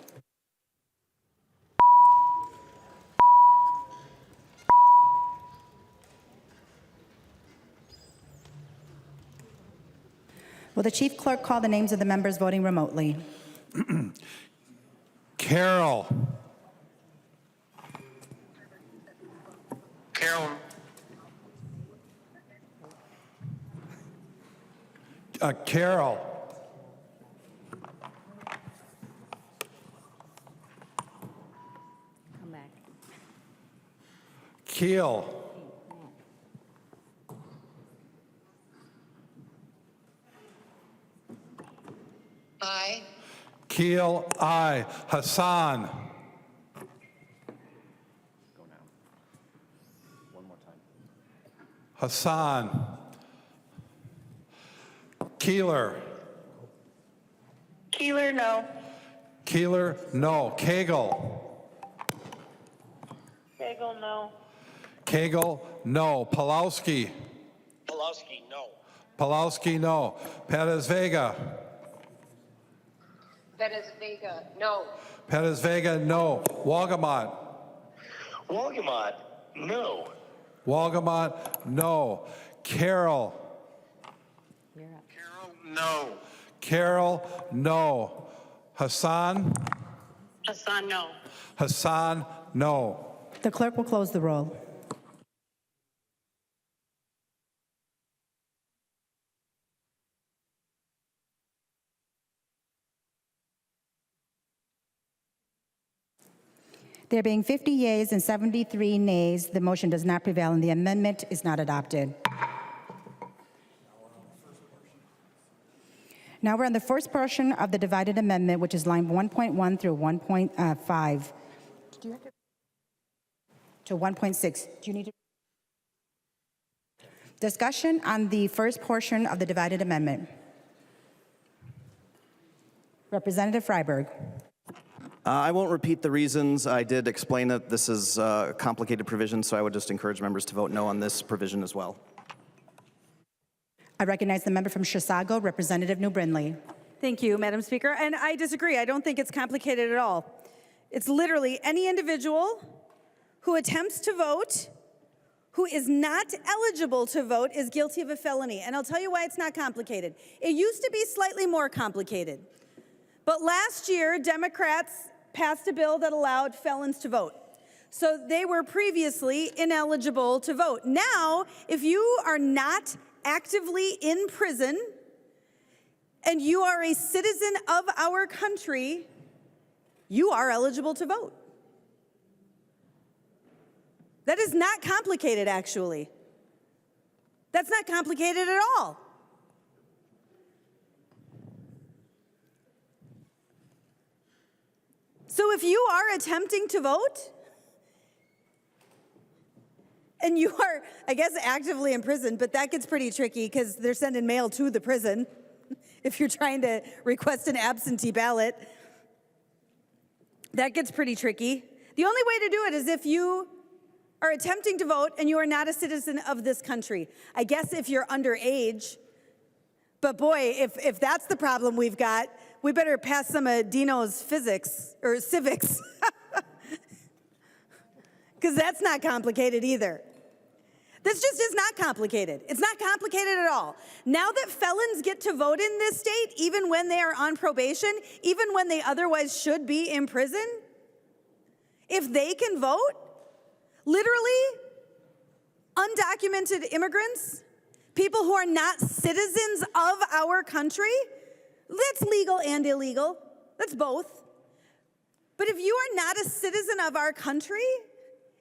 Will the chief clerk call the names of the members voting remotely? Carol. Carol. Carol. Come back. Keel. Aye. Keel, aye. Hassan. Hassan. Keeler. Keeler, no. Keeler, no. Cagle. Bagel, no. Cagle, no. Pulowski. Pulowski, no. Pulowski, no. Perez Vega. Perez Vega, no. Perez Vega, no. Walgamot. Walgamot, no. Walgamot, no. Carol. Carol, no. Carol, no. Hassan. Hassan, no. Hassan, no. The clerk will close the roll. There being 50 yeas and 73 nays, the motion does not prevail and the amendment is not adopted. Now we're on the first portion of the divided amendment, which is line 1.1 through 1.5. To 1.6. Do you need to? Discussion on the first portion of the divided amendment. Representative Freiberg. I won't repeat the reasons. I did explain that this is a complicated provision, so I would just encourage members to vote no on this provision as well. I recognize the member from Chisago, Representative New Brindley. Thank you, Madam Speaker. And I disagree. I don't think it's complicated at all. It's literally any individual who attempts to vote, who is not eligible to vote, is guilty of a felony. And I'll tell you why it's not complicated. It used to be slightly more complicated. But last year, Democrats passed a bill that allowed felons to vote. So they were previously ineligible to vote. Now, if you are not actively in prison and you are a citizen of our country, you are eligible to vote. That is not complicated, actually. That's not complicated at all. So if you are attempting to vote, and you are, I guess, actively in prison, but that gets pretty tricky because they're sending mail to the prison if you're trying to request an absentee ballot. That gets pretty tricky. The only way to do it is if you are attempting to vote and you are not a citizen of this country. I guess if you're underage, but boy, if that's the problem we've got, we better pass some of Dino's physics or civics, because that's not complicated either. This just is not complicated. It's not complicated at all. Now that felons get to vote in this state, even when they are on probation, even when they otherwise should be in prison, if they can vote, literally undocumented immigrants, People who are not citizens of our country, that's legal and illegal. That's both. But if you are not a citizen of our country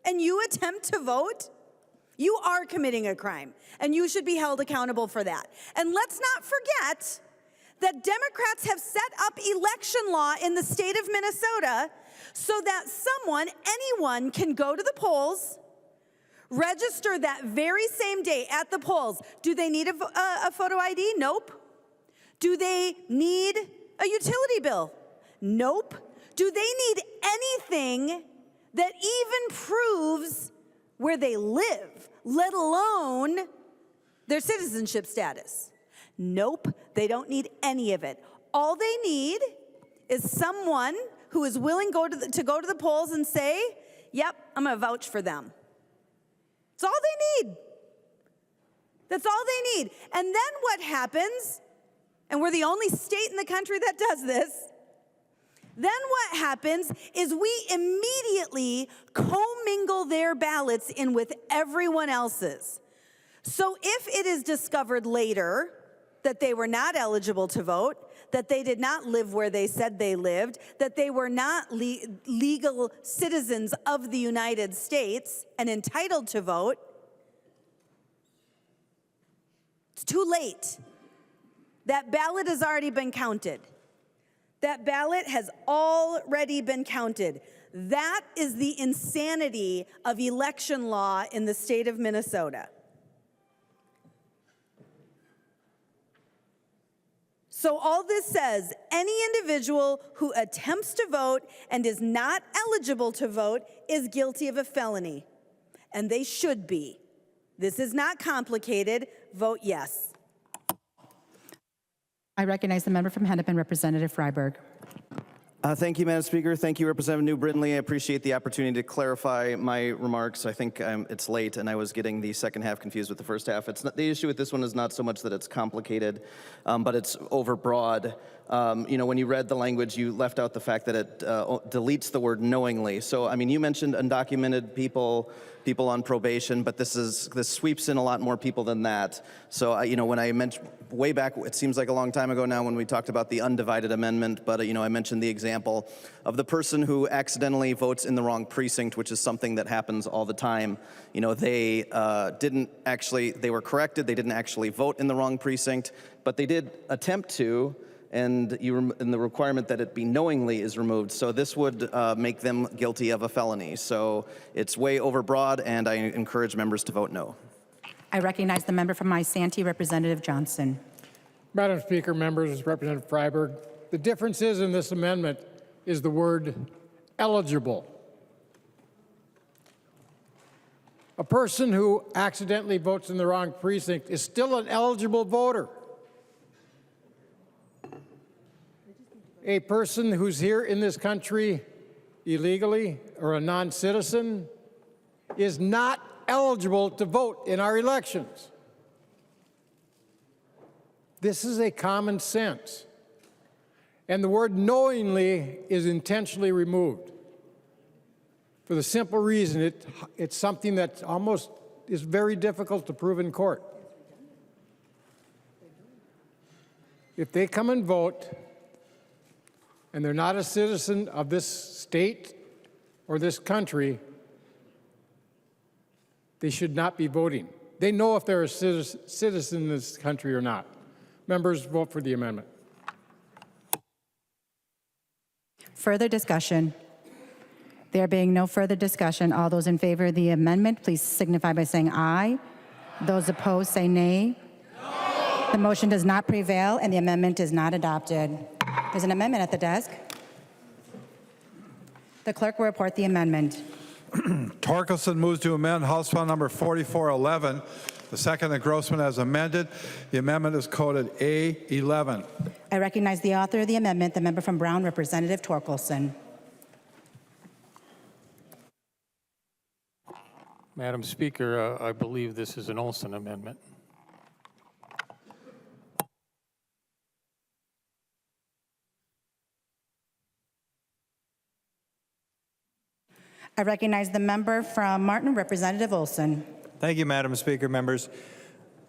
and you attempt to vote, you are committing a crime, and you should be held accountable for that. And let's not forget that Democrats have set up election law in the state of Minnesota so that anyone can go to the polls, register that very same day at the polls. Do they need a photo ID? Nope. Do they need a utility bill? Nope. Do they need anything that even proves where they live, let alone their citizenship status? Nope, they don't need any of it. All they need is someone who is willing to go to the polls and say, yep, I'm gonna vouch for them. That's all they need. That's all they need. And then what happens, and we're the only state in the country that does this, then what happens is we immediately commingle their ballots in with everyone else's. So if it is discovered later that they were not eligible to vote, that they did not live where they said they lived, that they were not legal citizens of the United States and entitled to vote, it's too late. That ballot has already been counted. That ballot has already been counted. That is the insanity of election law in the state of Minnesota. So all this says, any individual who attempts to vote and is not eligible to vote is guilty of a felony. And they should be. This is not complicated. Vote yes. I recognize the member from Hennepin, Representative Freiberg. Thank you, Madam Speaker. Thank you, Representative New Brittany. I appreciate the opportunity to clarify my remarks. I think it's late, and I was getting the second half confused with the first half. It's not, the issue with this one is not so much that it's complicated, but it's overbroad. When you read the language, you left out the fact that it deletes the word knowingly. So, I mean, you mentioned undocumented people on probation, but this sweeps in a lot more people than that. So, when I mentioned way back, it seems like a long time ago now when we talked about the undivided amendment, but, I mentioned the example of the person who accidentally votes in the wrong precinct, which is something that happens all the time. They they were corrected, they didn't actually vote in the wrong precinct, but they did attempt to, and the requirement that it be knowingly is removed. So this would make them guilty of a felony. So it's way overbroad, and I encourage members to vote no. I recognize the member from Isanti, Representative Johnson. Madam Speaker, members, Representative Freiberg, the difference in this amendment is the word eligible. A person who accidentally votes in the wrong precinct is still an eligible voter. A person who's here in this country illegally or a non-citizen is not eligible to vote in our elections. This is a common sense. And the word knowingly is intentionally removed for the simple reason it's something that almost is very difficult to prove in court. If they come and vote and they're not a citizen of this state or this country, they should not be voting. They know if they're a citizen in this country or not. Members, vote for the amendment. Further discussion? There being no further discussion, all those in favor of the amendment, please signify by saying aye. Those opposed, say nay. No. The motion does not prevail, and the amendment is not adopted. There's an amendment at the desk. The clerk will report the amendment. Torkelson moves to amend House File Number 4411. The second engrossment as amended. The amendment is coded A11. I recognize the author of the amendment, the member from Brown, Representative Torkelson. Madam Speaker, I believe this is an Olson amendment. I recognize the member from Martin, Representative Olson. Thank you, Madam Speaker. Members,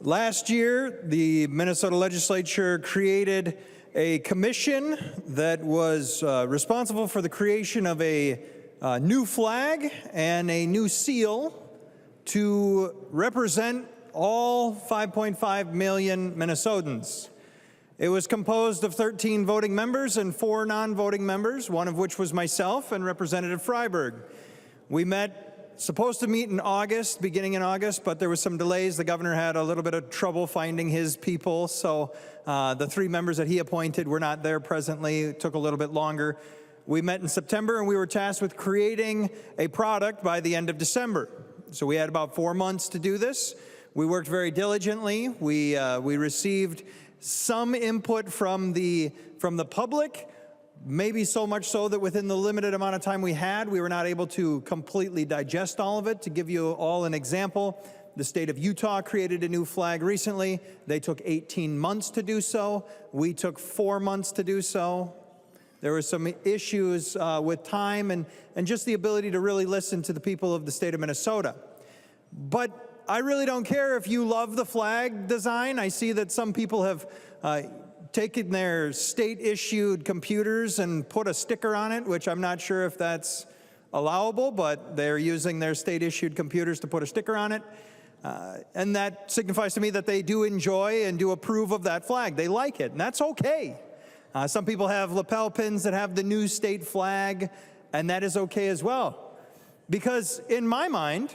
Last year, the Minnesota legislature created a commission that was responsible for the creation of a new flag and a new seal to represent all 5.5 million Minnesotans. It was composed of 13 voting members and 4 non-voting members, one of which was myself and Representative Freiberg. We supposed to meet in August, beginning in August, but there was some delays. The governor had a little bit of trouble finding his people, so the 3 members that he appointed were not there presently. It took a little bit longer. We met in September, and we were tasked with creating a product by the end of December. So we had about 4 months to do this. We worked very diligently. We received some input from the public, maybe so much so that within the limited amount of time we had, we were not able to completely digest all of it. To give you all an example, the state of Utah created a new flag recently. They took 18 months to do so. We took 4 months to do so. There were some issues with time and just the ability to really listen to the people of the state of Minnesota. But I really don't care if you love the flag design. I see that some people have taken their state-issued computers and put a sticker on it, which I'm not sure if that's allowable, but they're using their state-issued computers to put a sticker on it. And that signifies to me that they do enjoy and do approve of that flag. They like it, and that's okay. Some people have lapel pins that have the new state flag, and that is okay as well. Because in my mind,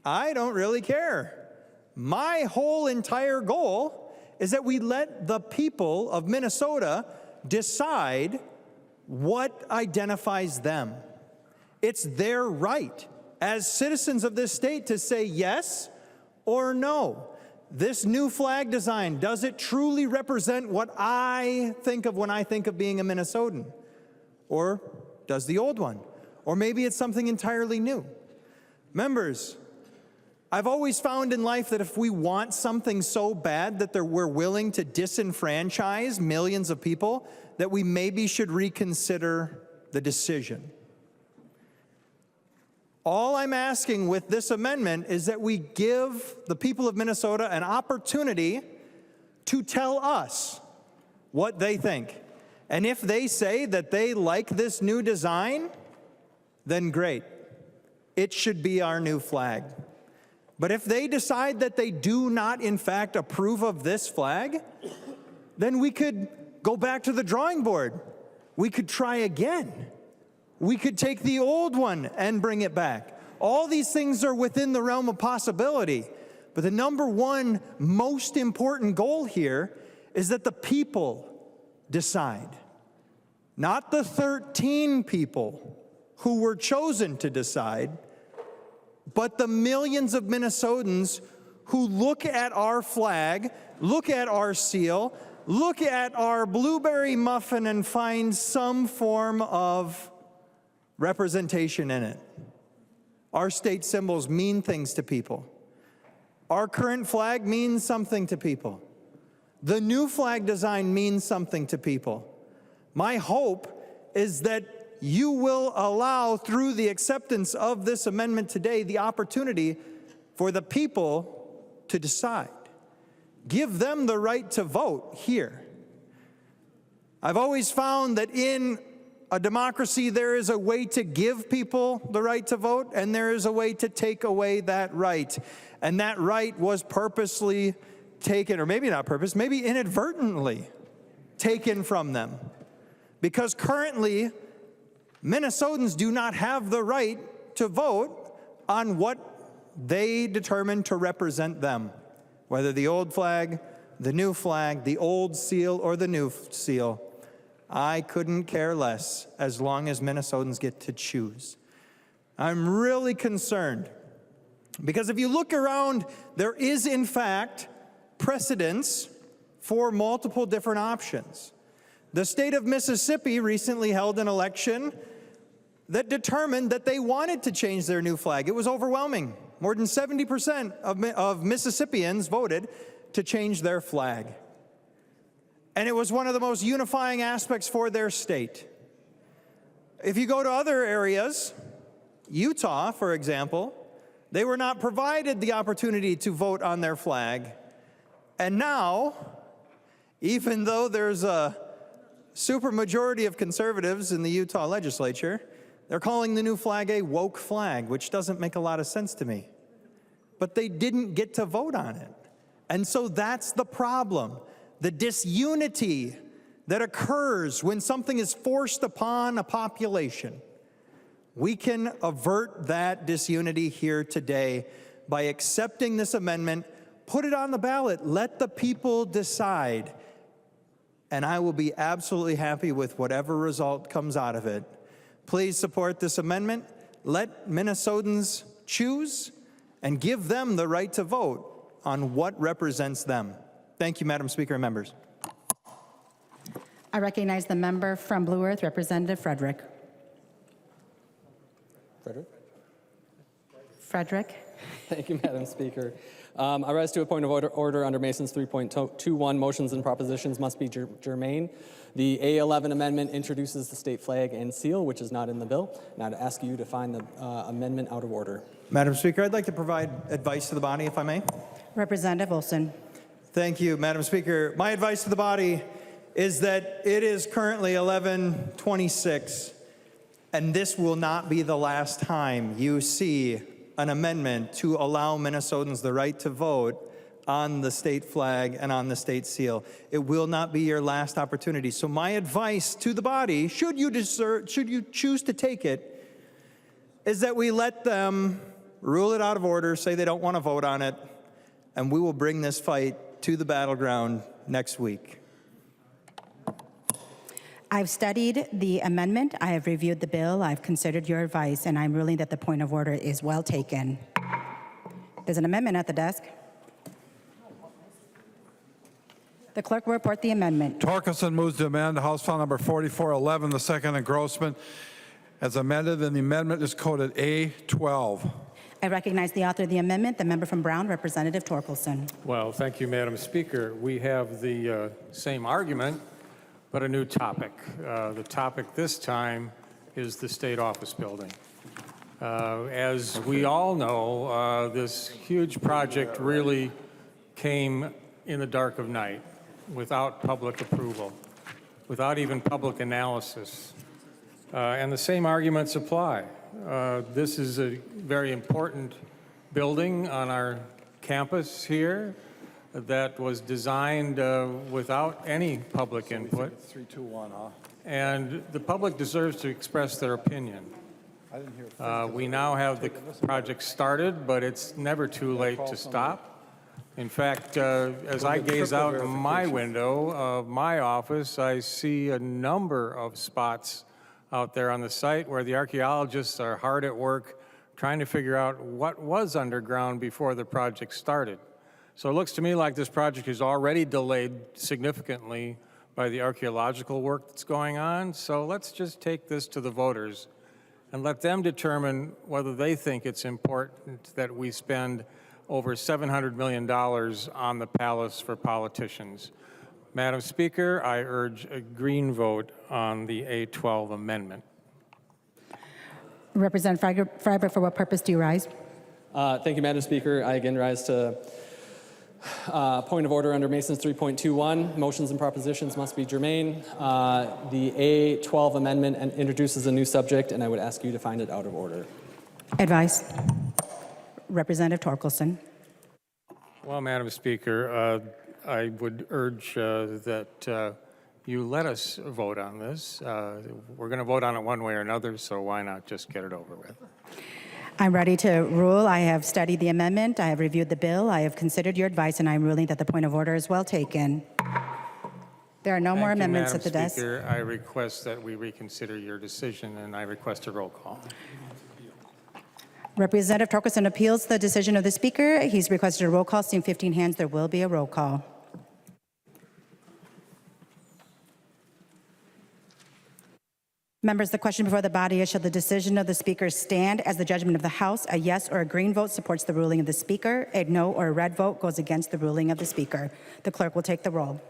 I don't really care. My whole entire goal is that we let the people of Minnesota decide what identifies them. It's their right as citizens of this state to say yes or no. This new flag design, does it truly represent what I think of when I think of being a Minnesotan? Or does the old one? Or maybe it's something entirely new. Members, I've always found in life that if we want something so bad that we're willing to disenfranchise millions of people, that we maybe should reconsider the decision. All I'm asking with this amendment is that we give the people of Minnesota an opportunity to tell us what they think. And if they say that they like this new design, then great. It should be our new flag. But if they decide that they do not, in fact, approve of this flag, then we could go back to the drawing board. We could try again. We could take the old one and bring it back. All these things are within the realm of possibility. But the number one most important goal here is that the people decide. Not the 13 people who were chosen to decide, but the millions of Minnesotans who look at our flag, look at our seal, look at our blueberry muffin and find some form of representation in it. Our state symbols mean things to people. Our current flag means something to people. The new flag design means something to people. My hope is that you will allow, through the acceptance of this amendment today, the opportunity for the people to decide. Give them the right to vote here. I've always found that in a democracy, there is a way to give people the right to vote, and there is a way to take away that right. And that right was purposely taken, or maybe not purpose, maybe inadvertently taken from them. Because currently, Minnesotans do not have the right to vote on what they determine to represent them, whether the old flag, the new flag, the old seal, or the new seal. I couldn't care less as long as Minnesotans get to choose. I'm really concerned because if you look around, there is in fact precedence for multiple different options. The state of Mississippi recently held an election that determined that they wanted to change their new flag. It was overwhelming. More than 70% of Mississippians voted to change their flag. And it was one of the most unifying aspects for their state. If you go to other areas, Utah, for example, they were not provided the opportunity to vote on their flag, And now, even though there's a supermajority of conservatives in the Utah legislature, they're calling the new flag a woke flag, which doesn't make a lot of sense to me. But they didn't get to vote on it. And so that's the problem. The disunity that occurs when something is forced upon a population. We can avert that disunity here today by accepting this amendment, put it on the ballot, let the people decide. And I will be absolutely happy with whatever result comes out of it. Please support this amendment. Let Minnesotans choose and give them the right to vote on what represents them. Thank you, Madam Speaker and members. I recognize the member from Blue Earth, Representative Frederick. Frederick. Thank you, Madam Speaker. I rise to a point of order under Mason's 3.21. Motions and propositions must be germane. The A11 amendment introduces the state flag and seal, which is not in the bill. And I'd ask you to find the amendment out of order. Madam Speaker, I'd like to provide advice to the body, if I may. Representative Olson. Thank you, Madam Speaker. My advice to the body is that it is currently 11:26, and this will not be the last time you see an amendment to allow Minnesotans the right to vote on the state flag and on the state seal. It will not be your last opportunity. So my advice to the body, should you choose to take it, is that we let them rule it out of order, say they don't want to vote on it, and we will bring this fight to the battleground next week. I've studied the amendment, I have reviewed the bill, I've considered your advice, and I'm ruling that the point of order is well taken. There's an amendment at the desk. The clerk will report the amendment. Torkelson moves to amend House File Number 4411, the second engrossment, as amended, and the amendment is coded A12. I recognize the author of the amendment, the member from Brown, Representative Torkelson. Well, thank you, Madam Speaker. We have the same argument, but a new topic. The topic this time is the state office building. As we all know, this huge project really came in the dark of night, without public approval, without even public analysis. And the same arguments apply. This is a very important building on our campus here that was designed without any public input. 321, huh? And the public deserves to express their opinion. We now have the project started, but it's never too late to stop. In fact, as I gaze out my window of my office, I see a number of spots out there on the site where the archaeologists are hard at work trying to figure out what was underground before the project started. So it looks to me like this project is already delayed significantly by the archaeological work that's going on. So let's just take this to the voters and let them determine whether they think it's important that we spend over $700 million on the palace for politicians. Madam Speaker, I urge a green vote on the A12 amendment. Representative Freiberg, for what purpose do you rise? Thank you, Madam Speaker. I again rise to point of order under Mason's 3.21. Motions and propositions must be germane. The A12 amendment introduces a new subject, and I would ask you to find it out of order. Advice. Representative Torkelson. Well, Madam Speaker, I would urge that you let us vote on this. We're going to vote on it one way or another, so why not just get it over with? I'm ready to rule. I have studied the amendment. I have reviewed the bill. I have considered your advice, and I'm ruling that the point of order is well taken. There are no more amendments at the desk. Madam Speaker, I request that we reconsider your decision, and I request a roll call. Representative Torkelson appeals the decision of the Speaker. He's requested a roll call. Seeing 15 hands, there will be a roll call. Members, the question before the body is, shall the decision of the Speaker stand as the judgment of the House? A yes or a green vote supports the ruling of the Speaker. A no or a red vote goes against the ruling of the Speaker. The clerk will take the roll.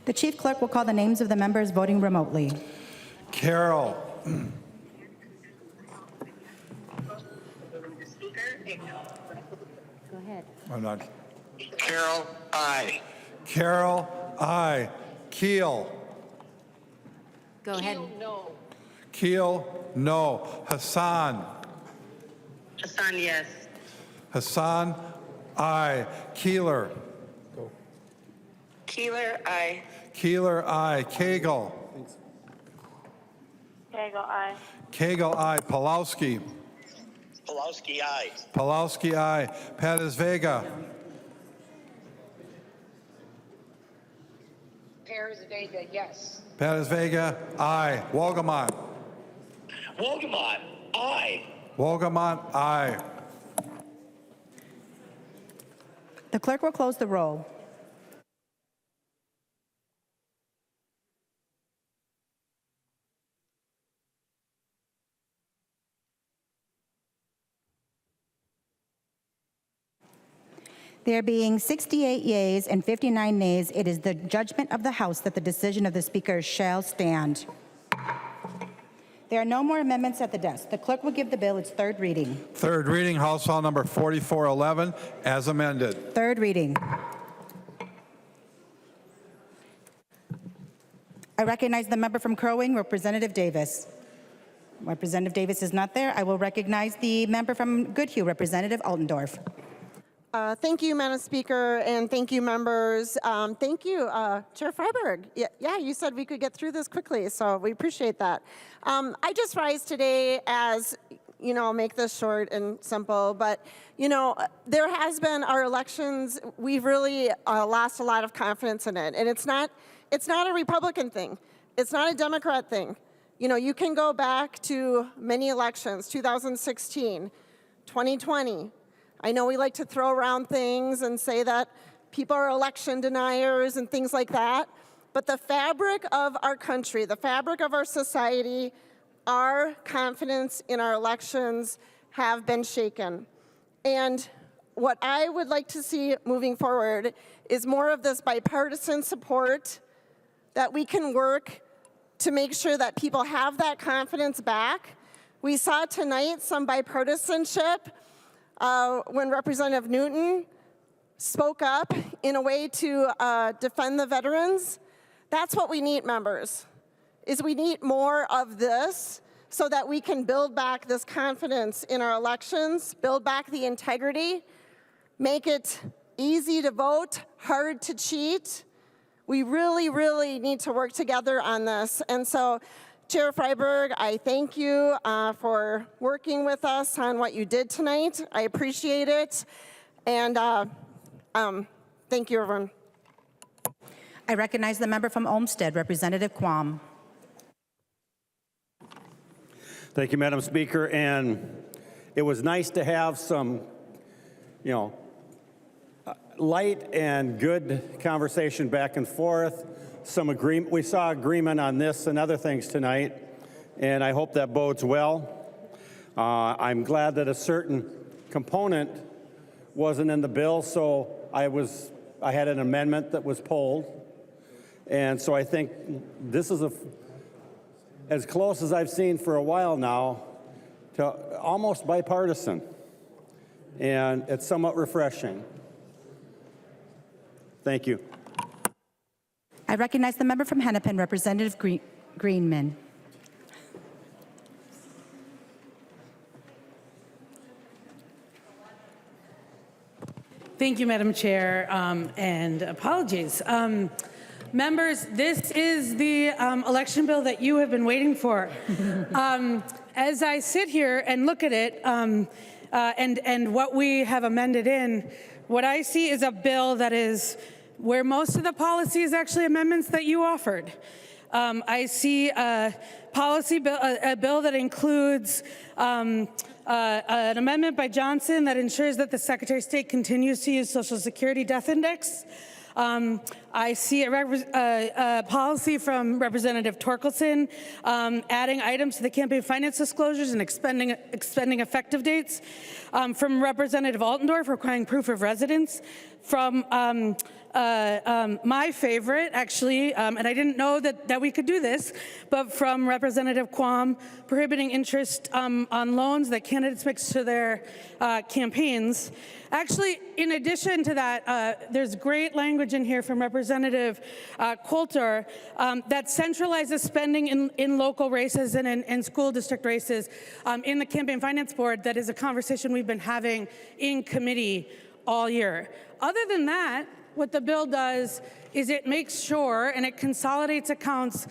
The chief clerk will call the names of the members voting remotely. Carol. Go ahead. I'm not. Carol, aye. Carol, aye. Keel. Go ahead. No. Keel, no. Hassan. Hassan, yes. Hassan, aye. Keeler. Keeler, aye. Keeler, aye. Cagle. Cagle, aye. Cagle, aye. Pulowski. Pulowski, aye. Pulowski, aye. Perez Vega. Perez Vega, yes. Perez Vega, aye. Wolgamott. Wolgamott, aye. Wolgamott, aye. The clerk will close the roll. There being 68 yeas and 59 nays, it is the judgment of the House that the decision of the Speaker shall stand. There are no more amendments at the desk. The clerk will give the bill its third reading. Third reading, House File Number 4411, as amended. Third reading. I recognize the member from Crow Wing, Representative Davis. Representative Davis is not there. I will recognize the member from Goodhue, Representative Altendorf. Thank you, Madam Speaker, and thank you, members. Thank you, Chair Freiberg. Yeah, you said we could get through this quickly, so we appreciate that. I just rise today as, I'll make this short and simple, but, there has been our elections, we've really lost a lot of confidence in it, and it's not a Republican thing. It's not a Democrat thing. You can go back to many elections, 2016, 2020, I know we like to throw around things and say that people are election deniers and things like that, but the fabric of our country, the fabric of our society, our confidence in our elections have been shaken. And what I would like to see moving forward is more of this bipartisan support that we can work to make sure that people have that confidence back. We saw tonight some bipartisanship when Representative Newton spoke up in a way to defend the veterans. That's what we need, members, is we need more of this so that we can build back this confidence in our elections, build back the integrity, make it easy to vote, hard to cheat. We really, really need to work together on this. And so, Chair Freiberg, I thank you for working with us on what you did tonight. I appreciate it. And thank you, everyone. I recognize the member from Olmsted, Representative Quam. Thank you, Madam Speaker. And it was nice to have some, light and good conversation back and forth. Some agreement. We saw agreement on this and other things tonight, and I hope that bodes well. I'm glad that a certain component wasn't in the bill, so I had an amendment that was pulled, and so I think this is as close as I've seen for a while now to almost bipartisan, and it's somewhat refreshing. Thank you. I recognize the member from Hennepin, Representative Greenman. Thank you, Madam Chair, and apologies. Members, this is the election bill that you have been waiting for. As I sit here and look at it and what we have amended in, what I see is a bill that is where most of the policy is actually amendments that you offered. I see a policy bill, a bill that includes an amendment by Johnson that ensures that the Secretary of State continues to use Social Security death index. I see a policy from Representative Torkelson adding items to the campaign finance disclosures and expending effective dates. From Representative Altendorf requiring proof of residence. From my favorite, actually, and I didn't know that we could do this, but from Representative Quam, prohibiting interest on loans that candidates mix to their campaigns. Actually, in addition to that, there's great language in here from Representative Coulter that centralizes spending in local races and in school district races in the Campaign Finance Board. That is a conversation we've been having in committee all year. Other than that, what the bill does is it makes sure and it consolidates accounts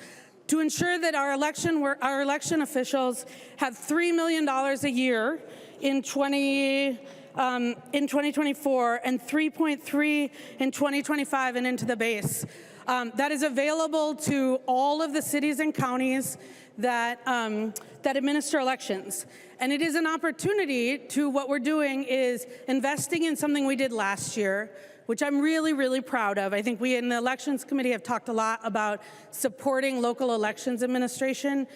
to ensure that our election officials have $3 million a year in 2024 and 3.3 in 2025 and into the base. That is available to all of the cities and counties that administer elections. And it is an opportunity to, what we're doing is investing in something we did last year, which I'm really, really proud of. I think we in the Elections Committee have talked a lot about supporting local elections administration.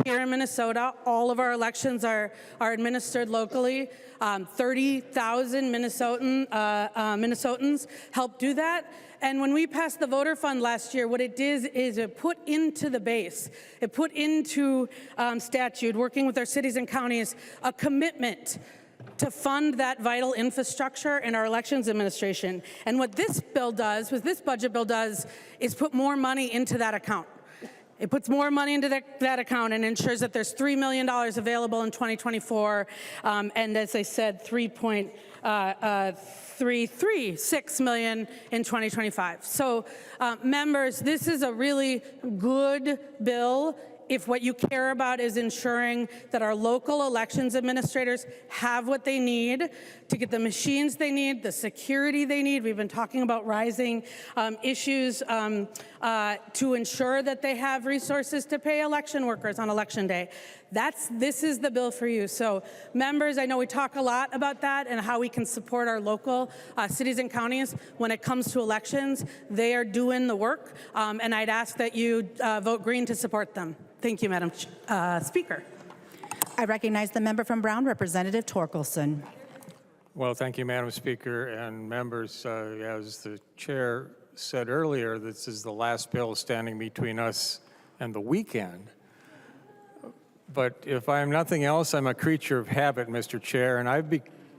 Here in Minnesota, all of our elections are administered locally. 30,000 Minnesotans helped do that. And when we passed the voter fund last year, what it did is it put into the base, it put into statute, working with our cities and counties, a commitment to fund that vital infrastructure in our elections administration. And what this bill does, what this budget bill does, is put more money into that account. It puts more money into that account and ensures that there's $3 million available in 2024, and as I said, $3.336 million in 2025. So, members, this is a really good bill if what you care about is ensuring that our local elections administrators have what they need to get the machines they need, the security they need. We've been talking about rising issues to ensure that they have resources to pay election workers on election day. This is the bill for you. So members, I know we talk a lot about that and how we can support our local cities and counties when it comes to elections. They are doing the work, and I'd ask that you vote green to support them. Thank you, Madam Speaker. I recognize the member from Brown, Representative Torkelson. Well, thank you, Madam Speaker and members. As the chair said earlier, this is the last bill standing between us and the weekend. But if I'm nothing else, I'm a creature of habit, Mr. Chair, and I've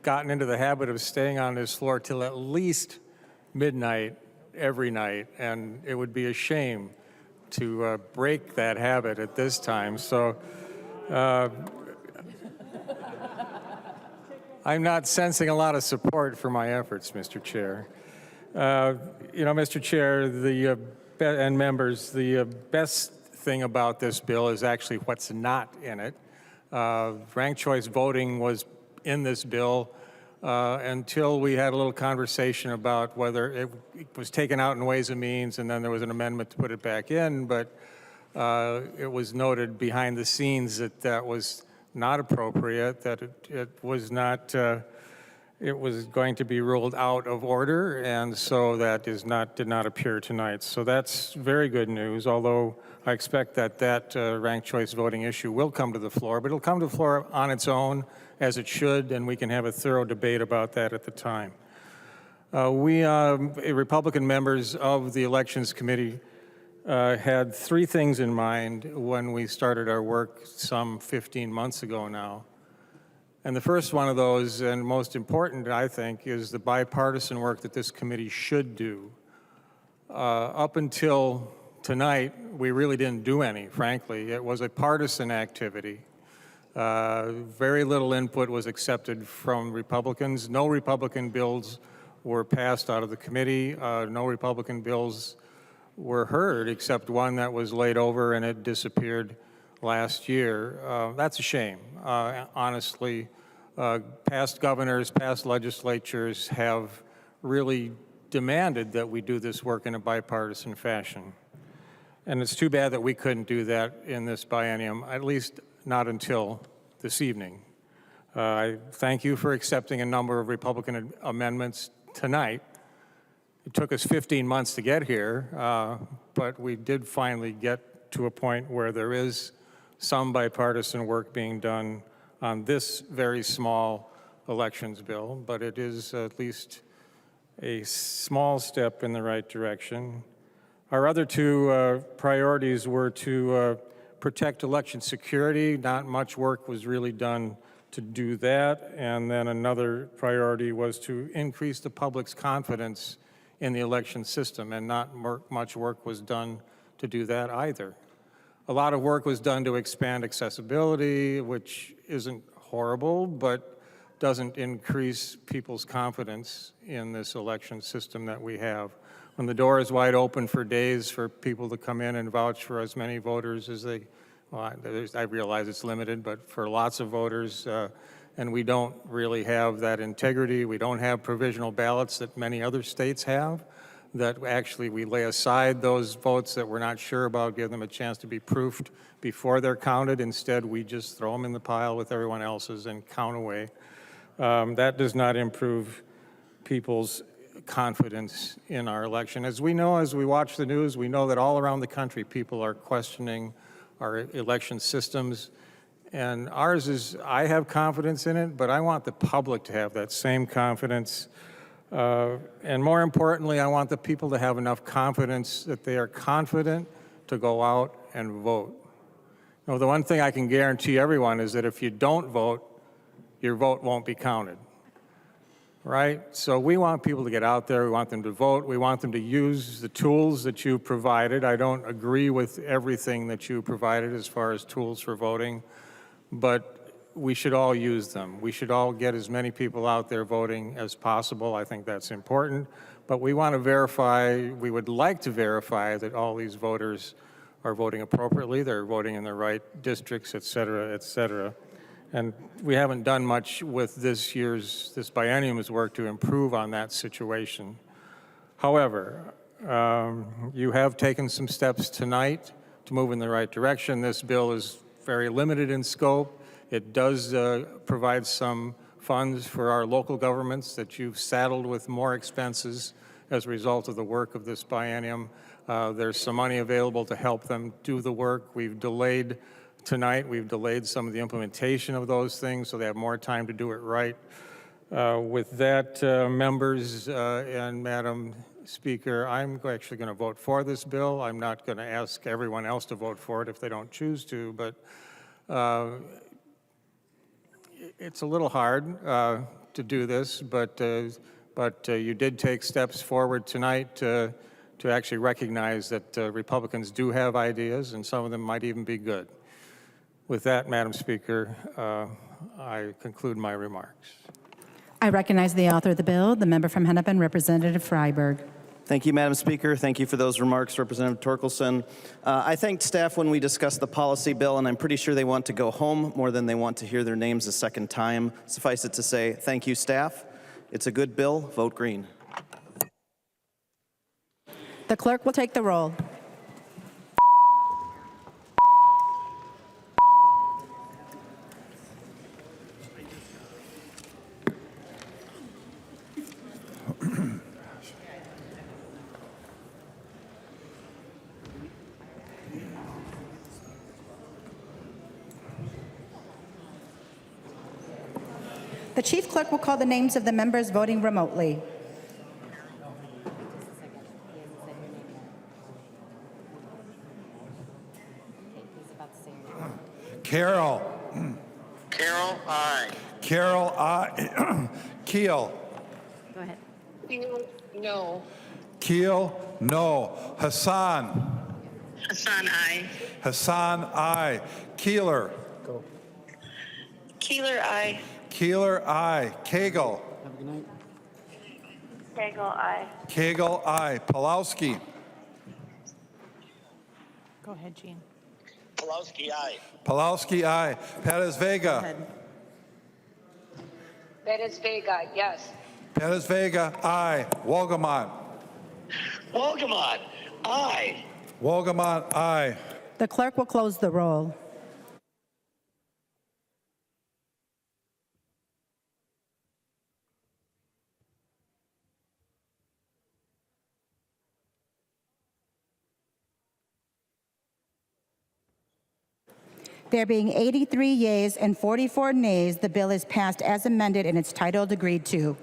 gotten into the habit of staying on this floor till at least midnight every night, and it would be a shame to break that habit at this time. So I'm not sensing a lot of support for my efforts, Mr. Chair. Mr. Chair, and members, the best thing about this bill is actually what's not in it. Ranked choice voting was in this bill until we had a little conversation about whether it was taken out in Ways and Means, and then there was an amendment to put it back in, but it was noted behind the scenes that that was not appropriate, that it was not, it was going to be ruled out of order, and so that did not appear tonight. So that's very good news, although I expect that ranked choice voting issue will come to the floor, but it'll come to the floor on its own, as it should, and we can have a thorough debate about that at the time. We, Republican members of the Elections Committee, had three things in mind when we started our work some 15 months ago now. And the first one of those, and most important, I think, is the bipartisan work that this committee should do. Up until tonight, we really didn't do any, frankly. It was a partisan activity. Very little input was accepted from Republicans. No Republican bills were passed out of the committee. No Republican bills were heard, except one that was laid over and it disappeared last year. That's a shame. Honestly, past governors, past legislatures have really demanded that we do this work in a bipartisan fashion. And it's too bad that we couldn't do that in this biennium, at least not until this evening. I thank you for accepting a number of Republican amendments tonight, It took us 15 months to get here, but we did finally get to a point where there is some bipartisan work being done on this very small elections bill, but it is at least a small step in the right direction. Our other two priorities were to protect election security. Not much work was really done to do that. And then another priority was to increase the public's confidence in the election system, and not much work was done to do that either. A lot of work was done to expand accessibility, which isn't horrible, but doesn't increase people's confidence in this election system that we have. When the door is wide open for days for people to come in and vouch for as many voters as they, well, I realize it's limited, but for lots of voters, and we don't really have that integrity. We don't have provisional ballots that many other states have, that actually we lay aside those votes that we're not sure about, give them a chance to be proofed before they're counted. Instead, we just throw them in the pile with everyone else's and count away. That does not improve people's confidence in our election. As we know, as we watch the news, we know that all around the country, people are questioning our election systems. And ours is, I have confidence in it, but I want the public to have that same confidence. And more importantly, I want the people to have enough confidence that they are confident to go out and vote. You know, the one thing I can guarantee everyone is that if you don't vote, your vote won't be counted, right? So we want people to get out there. We want them to vote. We want them to use the tools that you provided. I don't agree with everything that you provided as far as tools for voting, but we should all use them. We should all get as many people out there voting as possible. I think that's important. But we want to verify, we would like to verify that all these voters are voting appropriately, they're voting in the right districts, et cetera, et cetera. And we haven't done much with this biennium's work to improve on that situation. However, you have taken some steps tonight to move in the right direction. This bill is very limited in scope. It does provide some funds for our local governments that you've saddled with more expenses as a result of the work of this biennium. There's some money available to help them do the work. We've delayed some of the implementation of those things so they have more time to do it right. With that, members and Madam Speaker, I'm actually going to vote for this bill. I'm not going to ask everyone else to vote for it if they don't choose to, but it's a little hard to do this, but you did take steps forward tonight to actually recognize that Republicans do have ideas, and some of them might even be good. With that, Madam Speaker, I conclude my remarks. I recognize the author of the bill, the member from Hennepin, Representative Freiberg. Thank you, Madam Speaker. Thank you for those remarks, Representative Torkelson. I thanked staff when we discussed the policy bill, and I'm pretty sure they want to go home more than they want to hear their names a second time. Suffice it to say, thank you, staff. It's a good bill. Vote green. The clerk will take the roll. The chief clerk will call the names of the members voting remotely. Carol. Carol, aye. Carol, aye. Keel. Go ahead. No. Keel, no. Hassan. Hassan, aye. Hassan, aye. Keeler. Keeler, aye. Keeler, aye. Cagle. Have a good night. Cagle, aye. Cagle, aye. Pulowski. Go ahead, Jean. Pulowski, aye. Pulowski, aye. Perez Vega. Perez Vega, yes. Perez Vega, aye. Wolgamott. Wolgamott, aye. Wolgamott, aye. The clerk will close the roll. There being 83 yeas and 44 nays, the bill is passed as amended and its titled agreed to.